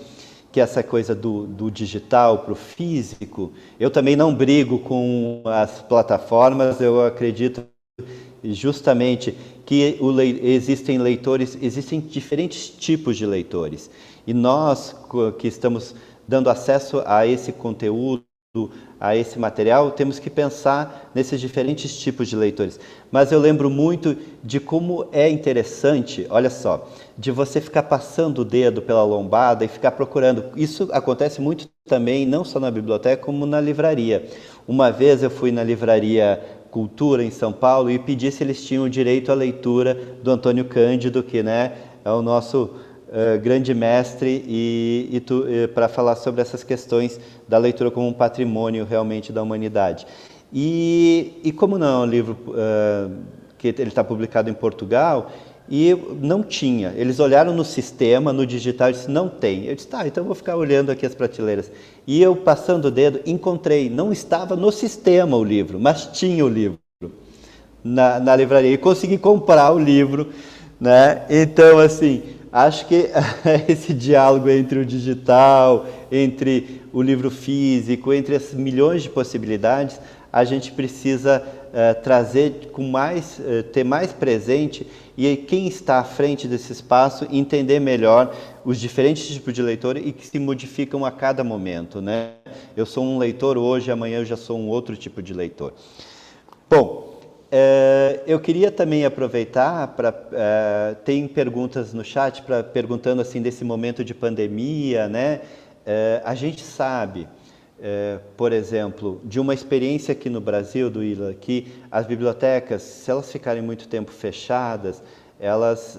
que é essa coisa do digital para o físico. Eu também não brigo com as plataformas, eu acredito justamente que existem diferentes tipos de leitores. E nós que estamos dando acesso a esse conteúdo, a esse material, temos que pensar nesses diferentes tipos de leitores. Mas eu lembro muito de como é interessante, olha só, de você ficar passando o dedo pela lombada e ficar procurando. Isso acontece muito também, não só na biblioteca, como na livraria. Uma vez eu fui na livraria Cultura, em São Paulo, e pedi se eles tinham direito à leitura do Antônio Cândido, que, né, é o nosso grande mestre, para falar sobre essas questões da leitura como um patrimônio realmente da humanidade. E como não é um livro que ele está publicado em Portugal, e não tinha. Eles olharam no sistema, no digital, e disseram, não tem. Eu disse, tá, então eu vou ficar olhando aqui as prateleiras. E eu, passando o dedo, encontrei. Não estava no sistema o livro, mas tinha o livro na livraria. E consegui comprar o livro, né? Então, assim, acho que esse diálogo entre o digital, entre o livro físico, entre as milhões de possibilidades, a gente precisa trazer ter mais presente, e quem está à frente desse espaço entender melhor os diferentes tipos de leitor e que se modificam a cada momento, né? Eu sou um leitor hoje, amanhã eu já sou um outro tipo de leitor. Bom, Eu queria também aproveitar para tem perguntas no chat perguntando assim desse momento de pandemia, né? A gente sabe, por exemplo, de uma experiência aqui no Brasil, do Ila, que as bibliotecas, se elas ficarem muito tempo fechadas, elas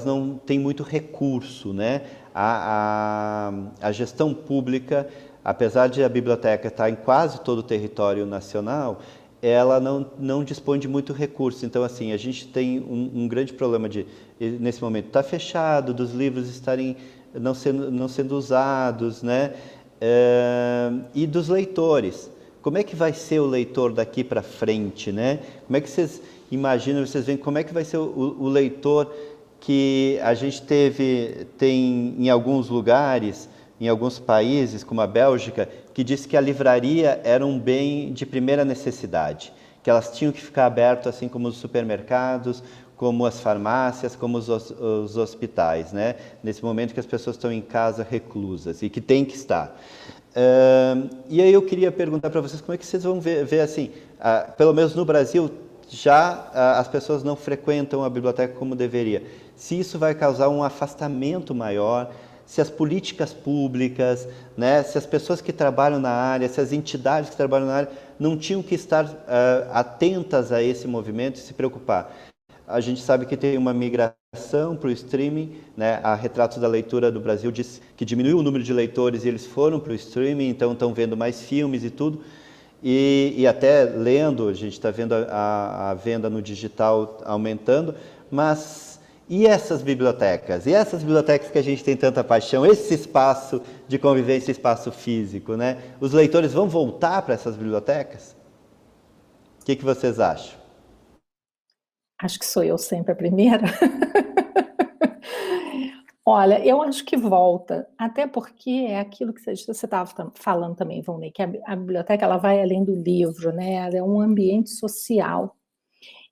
não têm muito recurso, né? A gestão pública, apesar de a biblioteca estar em quase todo o território nacional, ela não dispõe de muito recurso. Então, assim, a gente tem um grande problema nesse momento, está fechado, dos livros estarem não sendo usados, né? E dos leitores. Como é que vai ser o leitor daqui para frente, né? Como é que vocês imaginam, vocês veem como é que vai ser o leitor que a gente tem em alguns lugares, em alguns países, como a Bélgica, que disse que a livraria era um bem de primeira necessidade, que elas tinham que ficar abertas assim como os supermercados, como as farmácias, como os hospitais, né? Nesse momento que as pessoas estão em casa reclusas e que tem que estar. E aí eu queria perguntar para vocês como é que vocês vão ver assim, pelo menos no Brasil, já as pessoas não frequentam a biblioteca como deveria. Se isso vai causar um afastamento maior, se as políticas públicas, né, se as pessoas que trabalham na área, se as entidades que trabalham na área não tinham que estar atentas a esse movimento e se preocupar. A gente sabe que tem uma migração para o streaming, né? A Retratos da Leitura do Brasil diz que diminuiu o número de leitores e eles foram para o streaming, então estão vendo mais filmes e tudo. E até lendo, a gente está vendo a venda no digital aumentando, mas e essas bibliotecas? E essas bibliotecas que a gente tem tanta paixão, esse espaço de convivência, espaço físico, né? Os leitores vão voltar para essas bibliotecas? O que vocês acham? Acho que sou eu sempre a primeira. Olha, eu acho que volta, até porque é aquilo que você estava falando também, Volney, que a biblioteca ela vai além do livro, né? Ela é um ambiente social.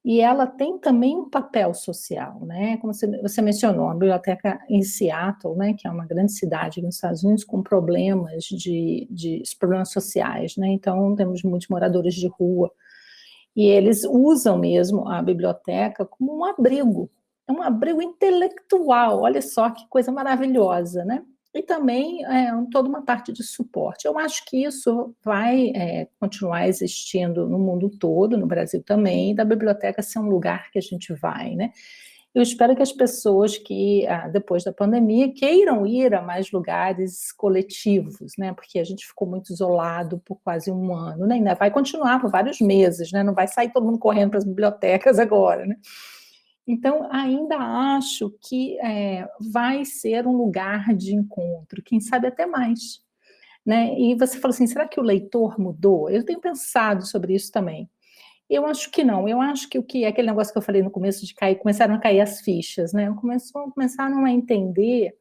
E ela tem também um papel social, né? Como você mencionou, a biblioteca em Seattle, né, que é uma grande cidade nos Estados Unidos, com problemas problemas sociais, né? Então, temos muitos moradores de rua, e eles usam mesmo a biblioteca como um abrigo, é um abrigo intelectual, olha só que coisa maravilhosa, né? E também toda uma parte de suporte. Eu acho que isso vai continuar existindo no mundo todo, no Brasil também, da biblioteca ser um lugar que a gente vai, né? Eu espero que as pessoas que, depois da pandemia, queiram ir a mais lugares coletivos, né? Porque a gente ficou muito isolado por quase um ano, né? Ainda vai continuar por vários meses, né? Não vai sair todo mundo correndo para as bibliotecas agora, né? Então, ainda acho que vai ser um lugar de encontro, quem sabe até mais, né? E você falou assim, será que o leitor mudou? Eu tenho pensado sobre isso também. Eu acho que não, eu acho que o que é aquele negócio que eu falei no começo de cair, começaram a cair as fichas, né? Começaram a entender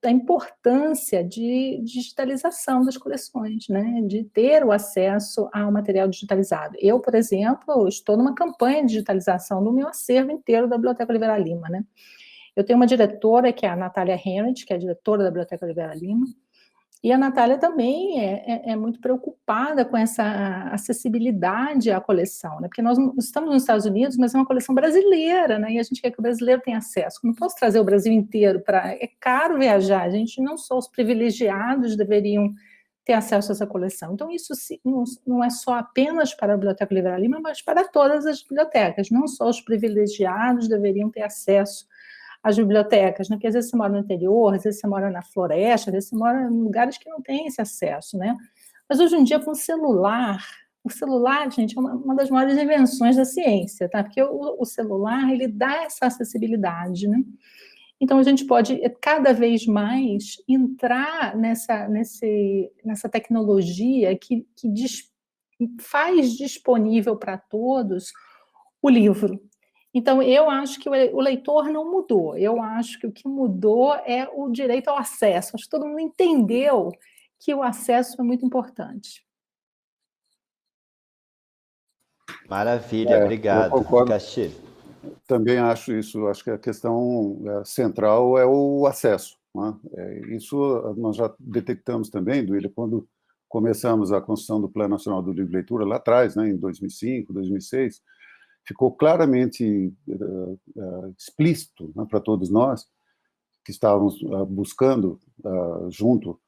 da importância de digitalização das coleções, né? De ter o acesso ao material digitalizado. Eu, por exemplo, estou numa campanha de digitalização do meu acervo inteiro da Biblioteca Oliveira Lima, né? Eu tenho uma diretora, que é a Natália Henrich, que é a diretora da Biblioteca Oliveira Lima, e a Natália também é muito preocupada com essa acessibilidade à coleção, né? Porque nós estamos nos Estados Unidos, mas é uma coleção brasileira, né? E a gente quer que o brasileiro tenha acesso. Não posso trazer o Brasil inteiro para... É caro viajar, a gente não só os privilegiados deveriam ter acesso a essa coleção. Então, isso não é só apenas para a Biblioteca Oliveira Lima, mas para todas as bibliotecas. Não só os privilegiados deveriam ter acesso as bibliotecas, né? Porque às vezes você mora no interior, às vezes você mora na floresta, às vezes você mora em lugares que não tem esse acesso, né? Mas hoje em dia, com o celular, gente, é uma das maiores invenções da ciência, tá? Porque o celular, ele dá essa acessibilidade, né? Então, a gente pode cada vez mais entrar nessa tecnologia que faz disponível para todos o livro. Então, eu acho que o leitor não mudou. Eu acho que o que mudou é o direito ao acesso. Acho que todo mundo entendeu que o acesso é muito importante. Maravilha, obrigado. Eu concordo. Castilho. Também acho isso. Acho que a questão central é o acesso, né? Isso nós já detectamos também, Duília, quando começamos a construção do Plano Nacional do Livro e Leitura, lá atrás, né, em 2005, 2006, ficou claramente explícito, né, para todos nós que estávamos buscando junto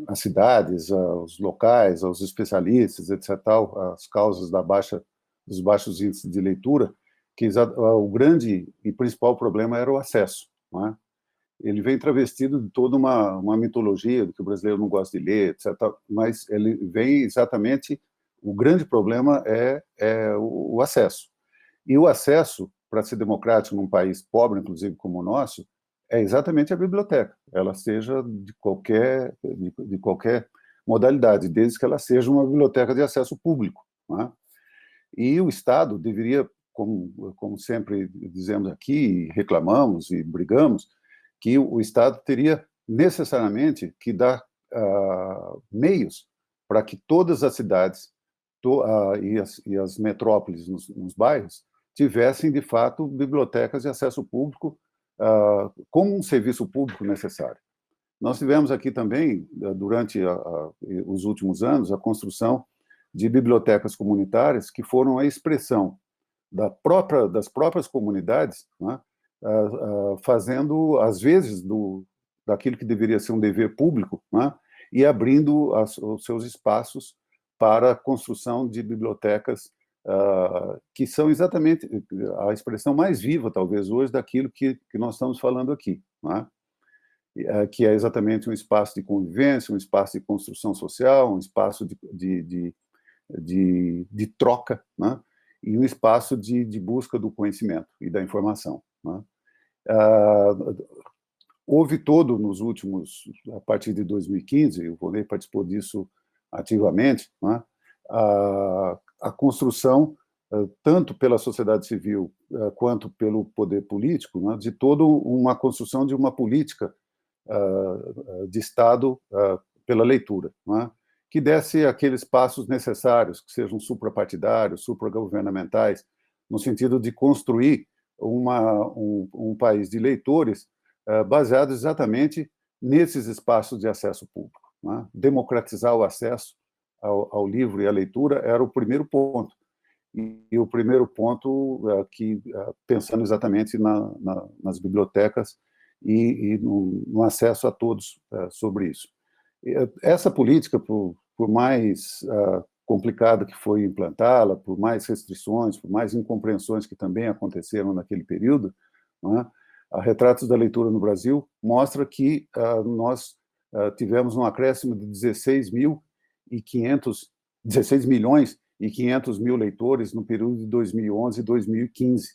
às cidades, aos locais, aos especialistas, etc., as causas dos baixos índices de leitura, que o grande e principal problema era o acesso, não é? Ele vem travestido de toda uma mitologia do que o brasileiro não gosta de ler, etc., mas ele vem exatamente... O grande problema é o acesso. E o acesso, para ser democrático num país pobre, inclusive como o nosso, é exatamente a biblioteca. Ela seja de qualquer modalidade, desde que ela seja uma biblioteca de acesso público, não é? E o Estado deveria, como sempre dizemos aqui, reclamamos e brigamos, que o Estado teria necessariamente que dar meios para que todas as cidades e as metrópoles nos bairros tivessem, de fato, bibliotecas de acesso público como um serviço público necessário. Nós tivemos aqui também, durante os últimos anos, a construção de bibliotecas comunitárias que foram a expressão das próprias comunidades, né, fazendo, às vezes, daquilo que deveria ser um dever público, né, e abrindo os seus espaços para a construção de bibliotecas que são exatamente a expressão mais viva, talvez, hoje, daquilo que nós estamos falando aqui, né? Que é exatamente um espaço de convivência, um espaço de construção social, um espaço de troca, né? E um espaço de busca do conhecimento e da informação, né? Houve todo nos últimos, a partir de 2015, o Volney participou disso ativamente, né? A construção, tanto pela sociedade civil quanto pelo poder político, né? De toda uma construção de uma política de Estado pela leitura, né? Que desse aqueles passos necessários, que sejam suprapartidários, supragovernamentais, no sentido de construir um país de leitores baseado exatamente nesses espaços de acesso público, né? Democratizar o acesso ao livro e à leitura era o primeiro ponto. E o primeiro ponto, pensando exatamente nas bibliotecas e no acesso a todos sobre isso. Essa política, por mais complicada que foi implantá-la, por mais restrições, por mais incompreensões que também aconteceram naquele período, né, a Retratos da Leitura no Brasil mostra que nós tivemos um acréscimo de 16 milhões e 500 mil leitores no período de 2011 e 2015,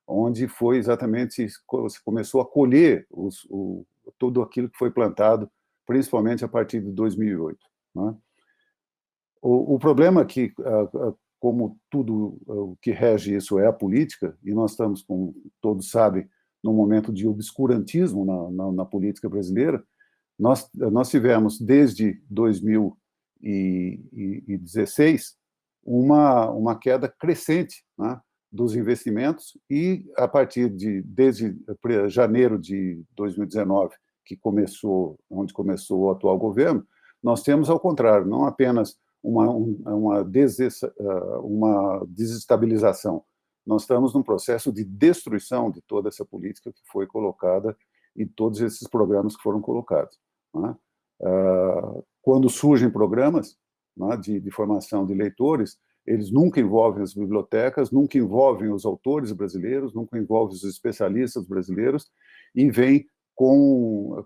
onde foi exatamente, você começou a colher tudo aquilo que foi plantado, principalmente a partir de 2008. Né? O problema é que, como tudo o que rege isso é a política, e nós estamos, como todos sabem, num momento de obscurantismo na política brasileira, nós tivemos, desde 2016, uma queda crescente, né, dos investimentos, e a partir desde janeiro de 2019, onde começou o atual governo, nós temos, ao contrário, não apenas uma desestabilização, nós estamos num processo de destruição de toda essa política que foi colocada e todos esses programas que foram colocados, né? Quando surgem programas, né, de formação de leitores, eles nunca envolvem as bibliotecas, nunca envolvem os autores brasileiros, nunca envolvem os especialistas brasileiros, e vêm com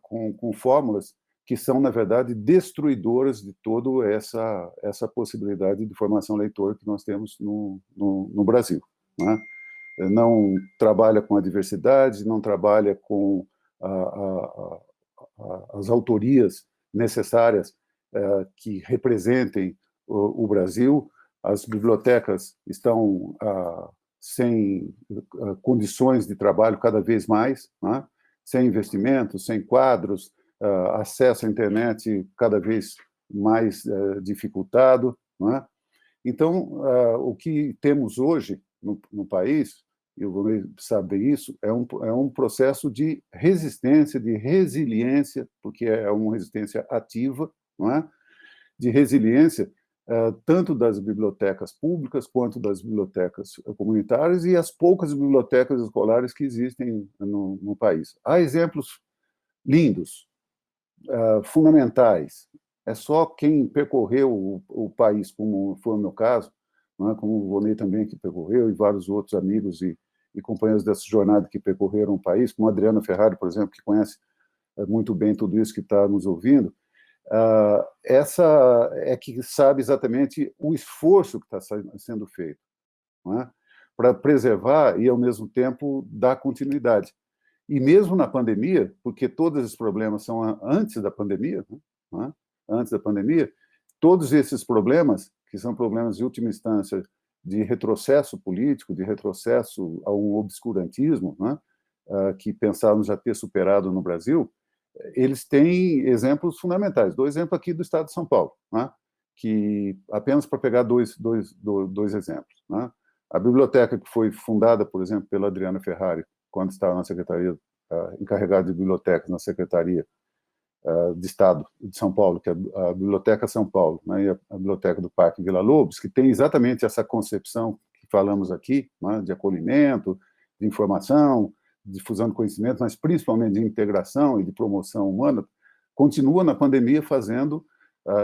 fórmulas que são, na verdade, destruidoras de toda essa possibilidade de formação leitora que nós temos no Brasil, né? Não trabalha com a diversidade, não trabalha com as autorias necessárias que representem o Brasil. As bibliotecas estão sem condições de trabalho cada vez mais, né? Sem investimentos, sem quadros, acesso à internet cada vez mais dificultado, né? Então, o que temos hoje no país, e eu vou saber isso, é um processo de resistência, de resiliência, porque é uma resistência ativa, não é? De resiliência tanto das bibliotecas públicas quanto das bibliotecas comunitárias e as poucas bibliotecas escolares que existem no país. Há exemplos lindos, fundamentais. É só quem percorreu o país, como foi o meu caso, não é? Como o Vonei também que percorreu, e vários outros amigos e companheiros dessa jornada que percorreram o país, como a Adriana Ferrari, por exemplo, que conhece muito bem tudo isso que está nos ouvindo, essa é que sabe exatamente o esforço que está sendo feito, não é? Para preservar e, ao mesmo tempo, dar continuidade. E mesmo na pandemia, porque todos esses problemas são antes da pandemia, não é? Antes da pandemia, todos esses problemas, que são problemas de última instância de retrocesso político, de retrocesso a um obscurantismo, não é? Que pensávamos já ter superado no Brasil, eles têm exemplos fundamentais. Dou exemplo aqui do Estado de São Paulo, né? Que apenas para pegar dois exemplos. Né? A biblioteca que foi fundada, por exemplo, pela Adriana Ferrari, quando estava na Secretaria, encarregada de bibliotecas na Secretaria de Estado de São Paulo, que é a Biblioteca São Paulo, né? E a Biblioteca do Parque Vila Lobos, que tem exatamente essa concepção que falamos aqui, né? De acolhimento, de informação, difusão de conhecimento, mas principalmente de integração e de promoção humana, continua na pandemia fazendo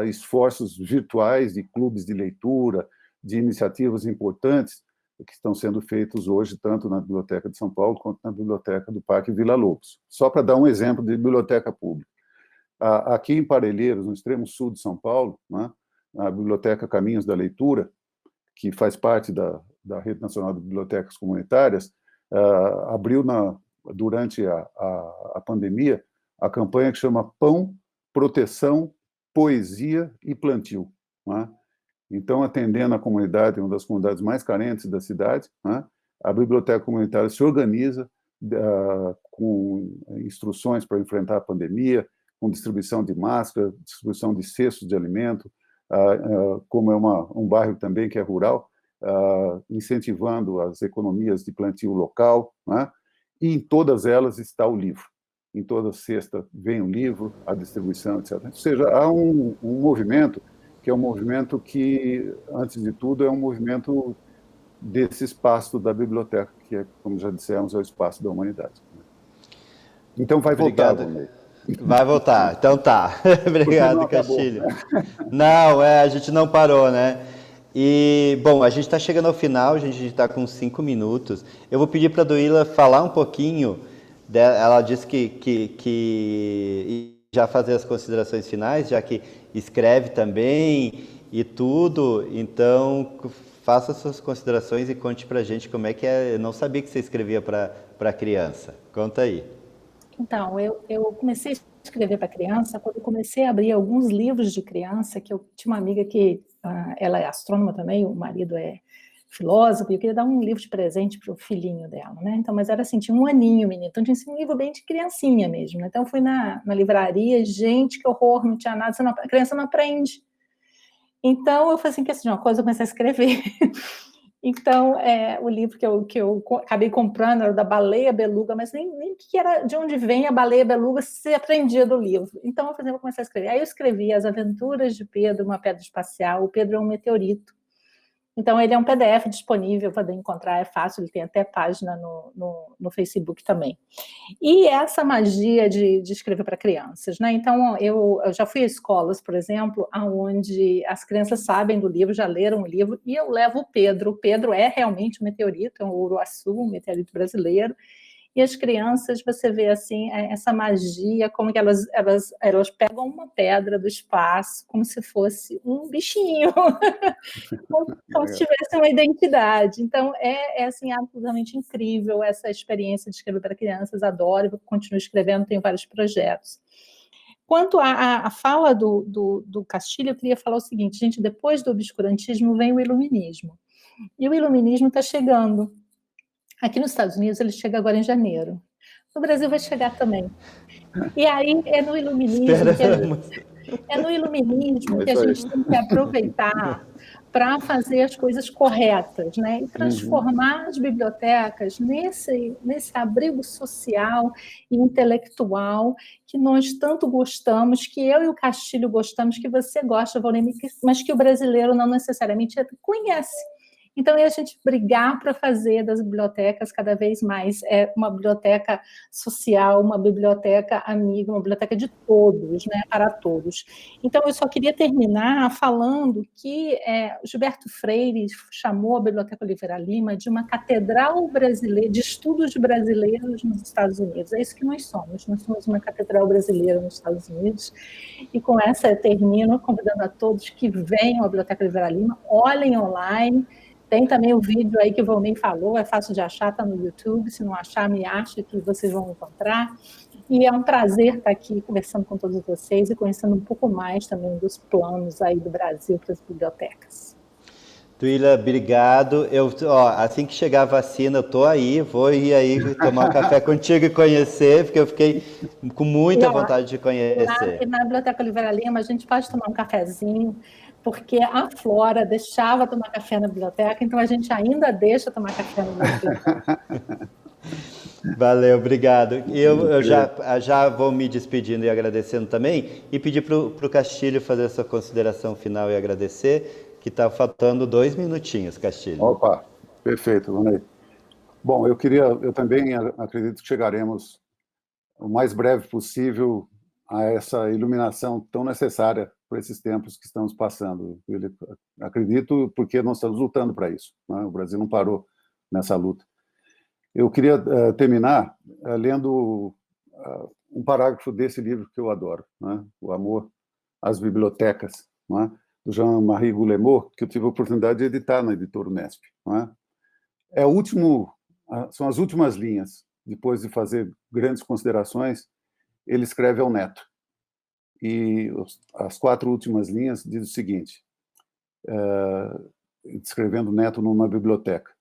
esforços virtuais de clubes de leitura, de iniciativas importantes que estão sendo feitos hoje, tanto na Biblioteca de São Paulo quanto na Biblioteca do Parque Vila Lobos. Só para dar um exemplo de biblioteca pública. Aqui em Parelheiros, no extremo sul de São Paulo, né, a Biblioteca Caminhos da Leitura, que faz parte da Rede Nacional de Bibliotecas Comunitárias, abriu durante a pandemia a campanha que chama Pão, Proteção, Poesia e Plantio. Né? Então, atendendo a comunidade, uma das comunidades mais carentes da cidade, né? A biblioteca comunitária se organiza com instruções para enfrentar a pandemia, com distribuição de máscara, distribuição de cestos de alimento, como é um bairro também que é rural, incentivando as economias de plantio local, né? E em todas elas está o livro. Em toda sexta vem o livro, a distribuição, etc. Ou seja, há um movimento que é um movimento que, antes de tudo, é um movimento desse espaço da biblioteca, que é, como já dissemos, é o espaço da humanidade. Então vai voltar, Vonei. Vai voltar, então tá. Obrigado, Castilho. Não, a gente não parou, né? E, bom, a gente está chegando ao final, a gente está com 5 minutos. Eu vou pedir para a Doíla falar um pouquinho, ela disse que já fazer as considerações finais, já que escreve também e tudo, então faça suas considerações e conte para a gente como é que é. Eu não sabia que você escrevia para criança. Conta aí. Então, eu comecei a escrever para criança quando eu comecei a abrir alguns livros de criança, que eu tinha uma amiga que, ela é astrônoma também, o marido é filósofo, e eu queria dar um livro de presente para o filhinho dela, né? Então, mas era assim, tinha 1 aninho, menino, então tinha assim, um livro bem de criancinha mesmo, né? Então eu fui na livraria, gente, que horror, não tinha nada, a criança não aprende. Então eu falei assim, uma coisa eu comecei a escrever. Então, o livro que eu acabei comprando era o da Baleia Beluga, mas nem que era de onde vem a Baleia Beluga se aprendia do livro. Então, eu falei, vou começar a escrever. Aí eu escrevi As Aventuras de Pedro, uma Pedra Espacial. O Pedro é um meteorito. Então, ele é um PDF disponível para encontrar, é fácil, ele tem até página no Facebook também. E essa magia de escrever para crianças, né? Então, eu já fui a escolas, por exemplo, onde as crianças sabem do livro, já leram o livro, e eu levo o Pedro. O Pedro é realmente um meteorito, é um Uruaçu, um meteorito brasileiro. E as crianças, você vê assim, essa magia, como que elas pegam uma pedra do espaço, como se fosse um bichinho, como se tivesse uma identidade. Então, assim, absolutamente incrível essa experiência de escrever para crianças, adoro, continuo escrevendo, tenho vários projetos. Quanto à fala do Castilho, eu queria falar o seguinte, gente, depois do obscurantismo vem o iluminismo. E o iluminismo está chegando. Aqui nos Estados Unidos ele chega agora em janeiro. No Brasil vai chegar também. E aí é no iluminismo É no iluminismo É que a isso aí. gente tem que aproveitar para fazer as coisas corretas, né? E transformar as bibliotecas nesse abrigo social e intelectual que nós tanto gostamos, que eu e o Castilho gostamos, que você gosta, Valnei, mas que o brasileiro não necessariamente conhece. Então, é a gente brigar para fazer das bibliotecas cada vez mais uma biblioteca social, uma biblioteca amiga, uma biblioteca de todos, né, para todos. Então, eu só queria terminar falando que Gilberto Freire chamou a Biblioteca Oliveira Lima de uma catedral brasileira, de estudos brasileiros nos Estados Unidos. É isso que nós somos uma catedral brasileira nos Estados Unidos. E com essa eu termino convidando a todos que venham à Biblioteca Oliveira Lima, olhem online. Tem também o vídeo aí que o Valnei falou, é fácil de achar, está no YouTube, se não achar, me acha que vocês vão encontrar. E é um prazer estar aqui conversando com todos vocês e conhecendo um pouco mais também dos planos aí do Brasil para as bibliotecas. Duília, obrigado. Assim que chegar a vacina, eu tô aí, vou ir aí tomar um café contigo e conhecer, porque eu fiquei com muita vontade de conhecer. Na Biblioteca Oliveira Lima, a gente pode tomar um cafezinho, porque a Flora deixava tomar café na biblioteca, então a gente ainda deixa tomar café na biblioteca. Valeu, obrigado. Eu já vou me despedindo e agradecendo também, e pedir para o Castilho fazer essa consideração final e agradecer, que está faltando 2 minutinhos, Castilho. Opa, perfeito, Valnei. Bom, eu também acredito que chegaremos o mais breve possível a essa iluminação tão necessária para esses tempos que estamos passando. Eu acredito porque nós estamos lutando para isso, né? O Brasil não parou nessa luta. Eu queria terminar lendo um parágrafo desse livro que eu adoro, né? O Amor às Bibliotecas, né? Do Jean-Marie Guillemot, que eu tive a oportunidade de editar na editora Unesp, né? São as últimas linhas. Depois de fazer grandes considerações, ele escreve ao neto. E as 4 últimas linhas diz o seguinte, descrevendo o neto numa biblioteca.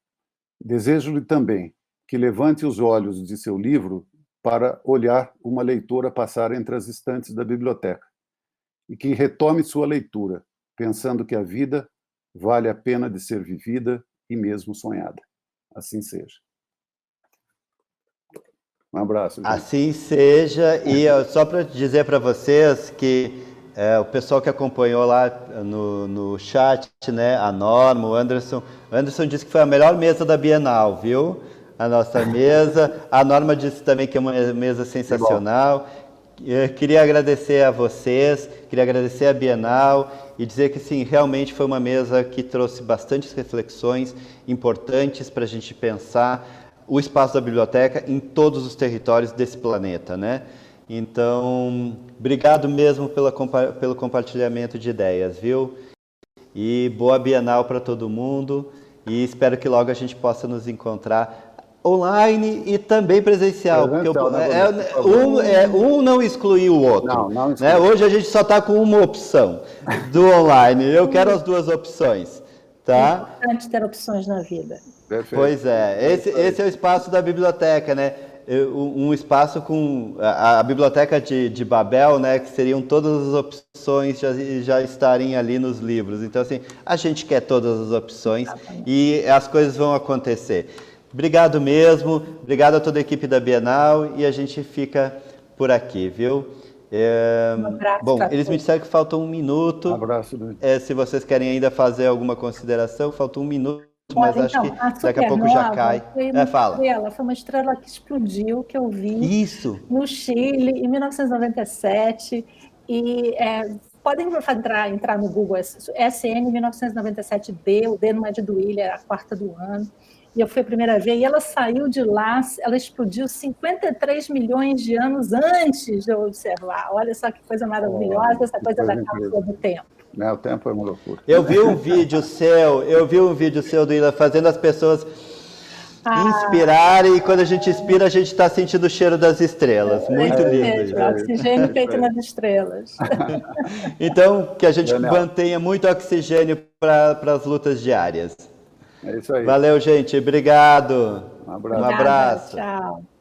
Desejo-lhe também que levante os olhos de seu livro para olhar uma leitora passar entre as estantes da biblioteca e que retome sua leitura, pensando que a vida vale a pena de ser vivida e mesmo sonhada. Assim seja. Um abraço. Gente. Assim seja, e só para dizer para vocês que o pessoal que acompanhou lá no chat, né, a Norma, o Anderson disse que foi a melhor mesa da Bienal, viu? A nossa mesa. A Norma disse também que é uma mesa sensacional. Eu queria agradecer a vocês, queria agradecer a Bienal e dizer que, sim, realmente foi uma mesa que trouxe bastantes reflexões importantes para a gente pensar o espaço da biblioteca em todos os territórios desse planeta, né? Então, obrigado mesmo pelo compartilhamento de ideias, viu? E boa Bienal para todo mundo e espero que logo a gente possa nos encontrar online e também presencial, porque um não exclui o outro. Não exclui. Né? Hoje a gente só está com uma opção do online. Eu quero as 2 opções, tá? É importante ter opções na vida. Perfeito. Pois é, esse é o espaço da biblioteca, né? Um espaço com a biblioteca de Babel, né? Que seriam todas as opções já estarem ali nos livros. Então, assim, a gente quer todas as opções e as coisas vão acontecer. Obrigado mesmo, obrigado a toda a equipe da Bienal e a gente fica por aqui, viu? Um abraço. Bom, eles me disseram que falta 1 minuto. Um abraço. Se vocês querem ainda fazer alguma consideração, falta 1 minuto. Mas acho que daqui a pouco já cai. Foi uma estrela que explodiu, que eu vi no Chile, em 1997. E podem entrar no Google, SN 1997D, o D não é de Duília, é a 4ª do ano. E eu fui a primeira vez, e ela saiu de lá, ela explodiu 53 milhões de anos antes de eu observar. Olha só que coisa maravilhosa, essa coisa da cápsula do tempo. O tempo é uma loucura. Eu vi um vídeo seu, Duília, fazendo as pessoas inspirarem, e quando a gente inspira, a gente está sentindo o cheiro das estrelas. Muito lindo. Oxigênio feito nas estrelas. Então, que a gente mantenha muito oxigênio para as lutas diárias. É isso aí. Valeu, gente. Obrigado. Um abraço. Obrigada, tchau.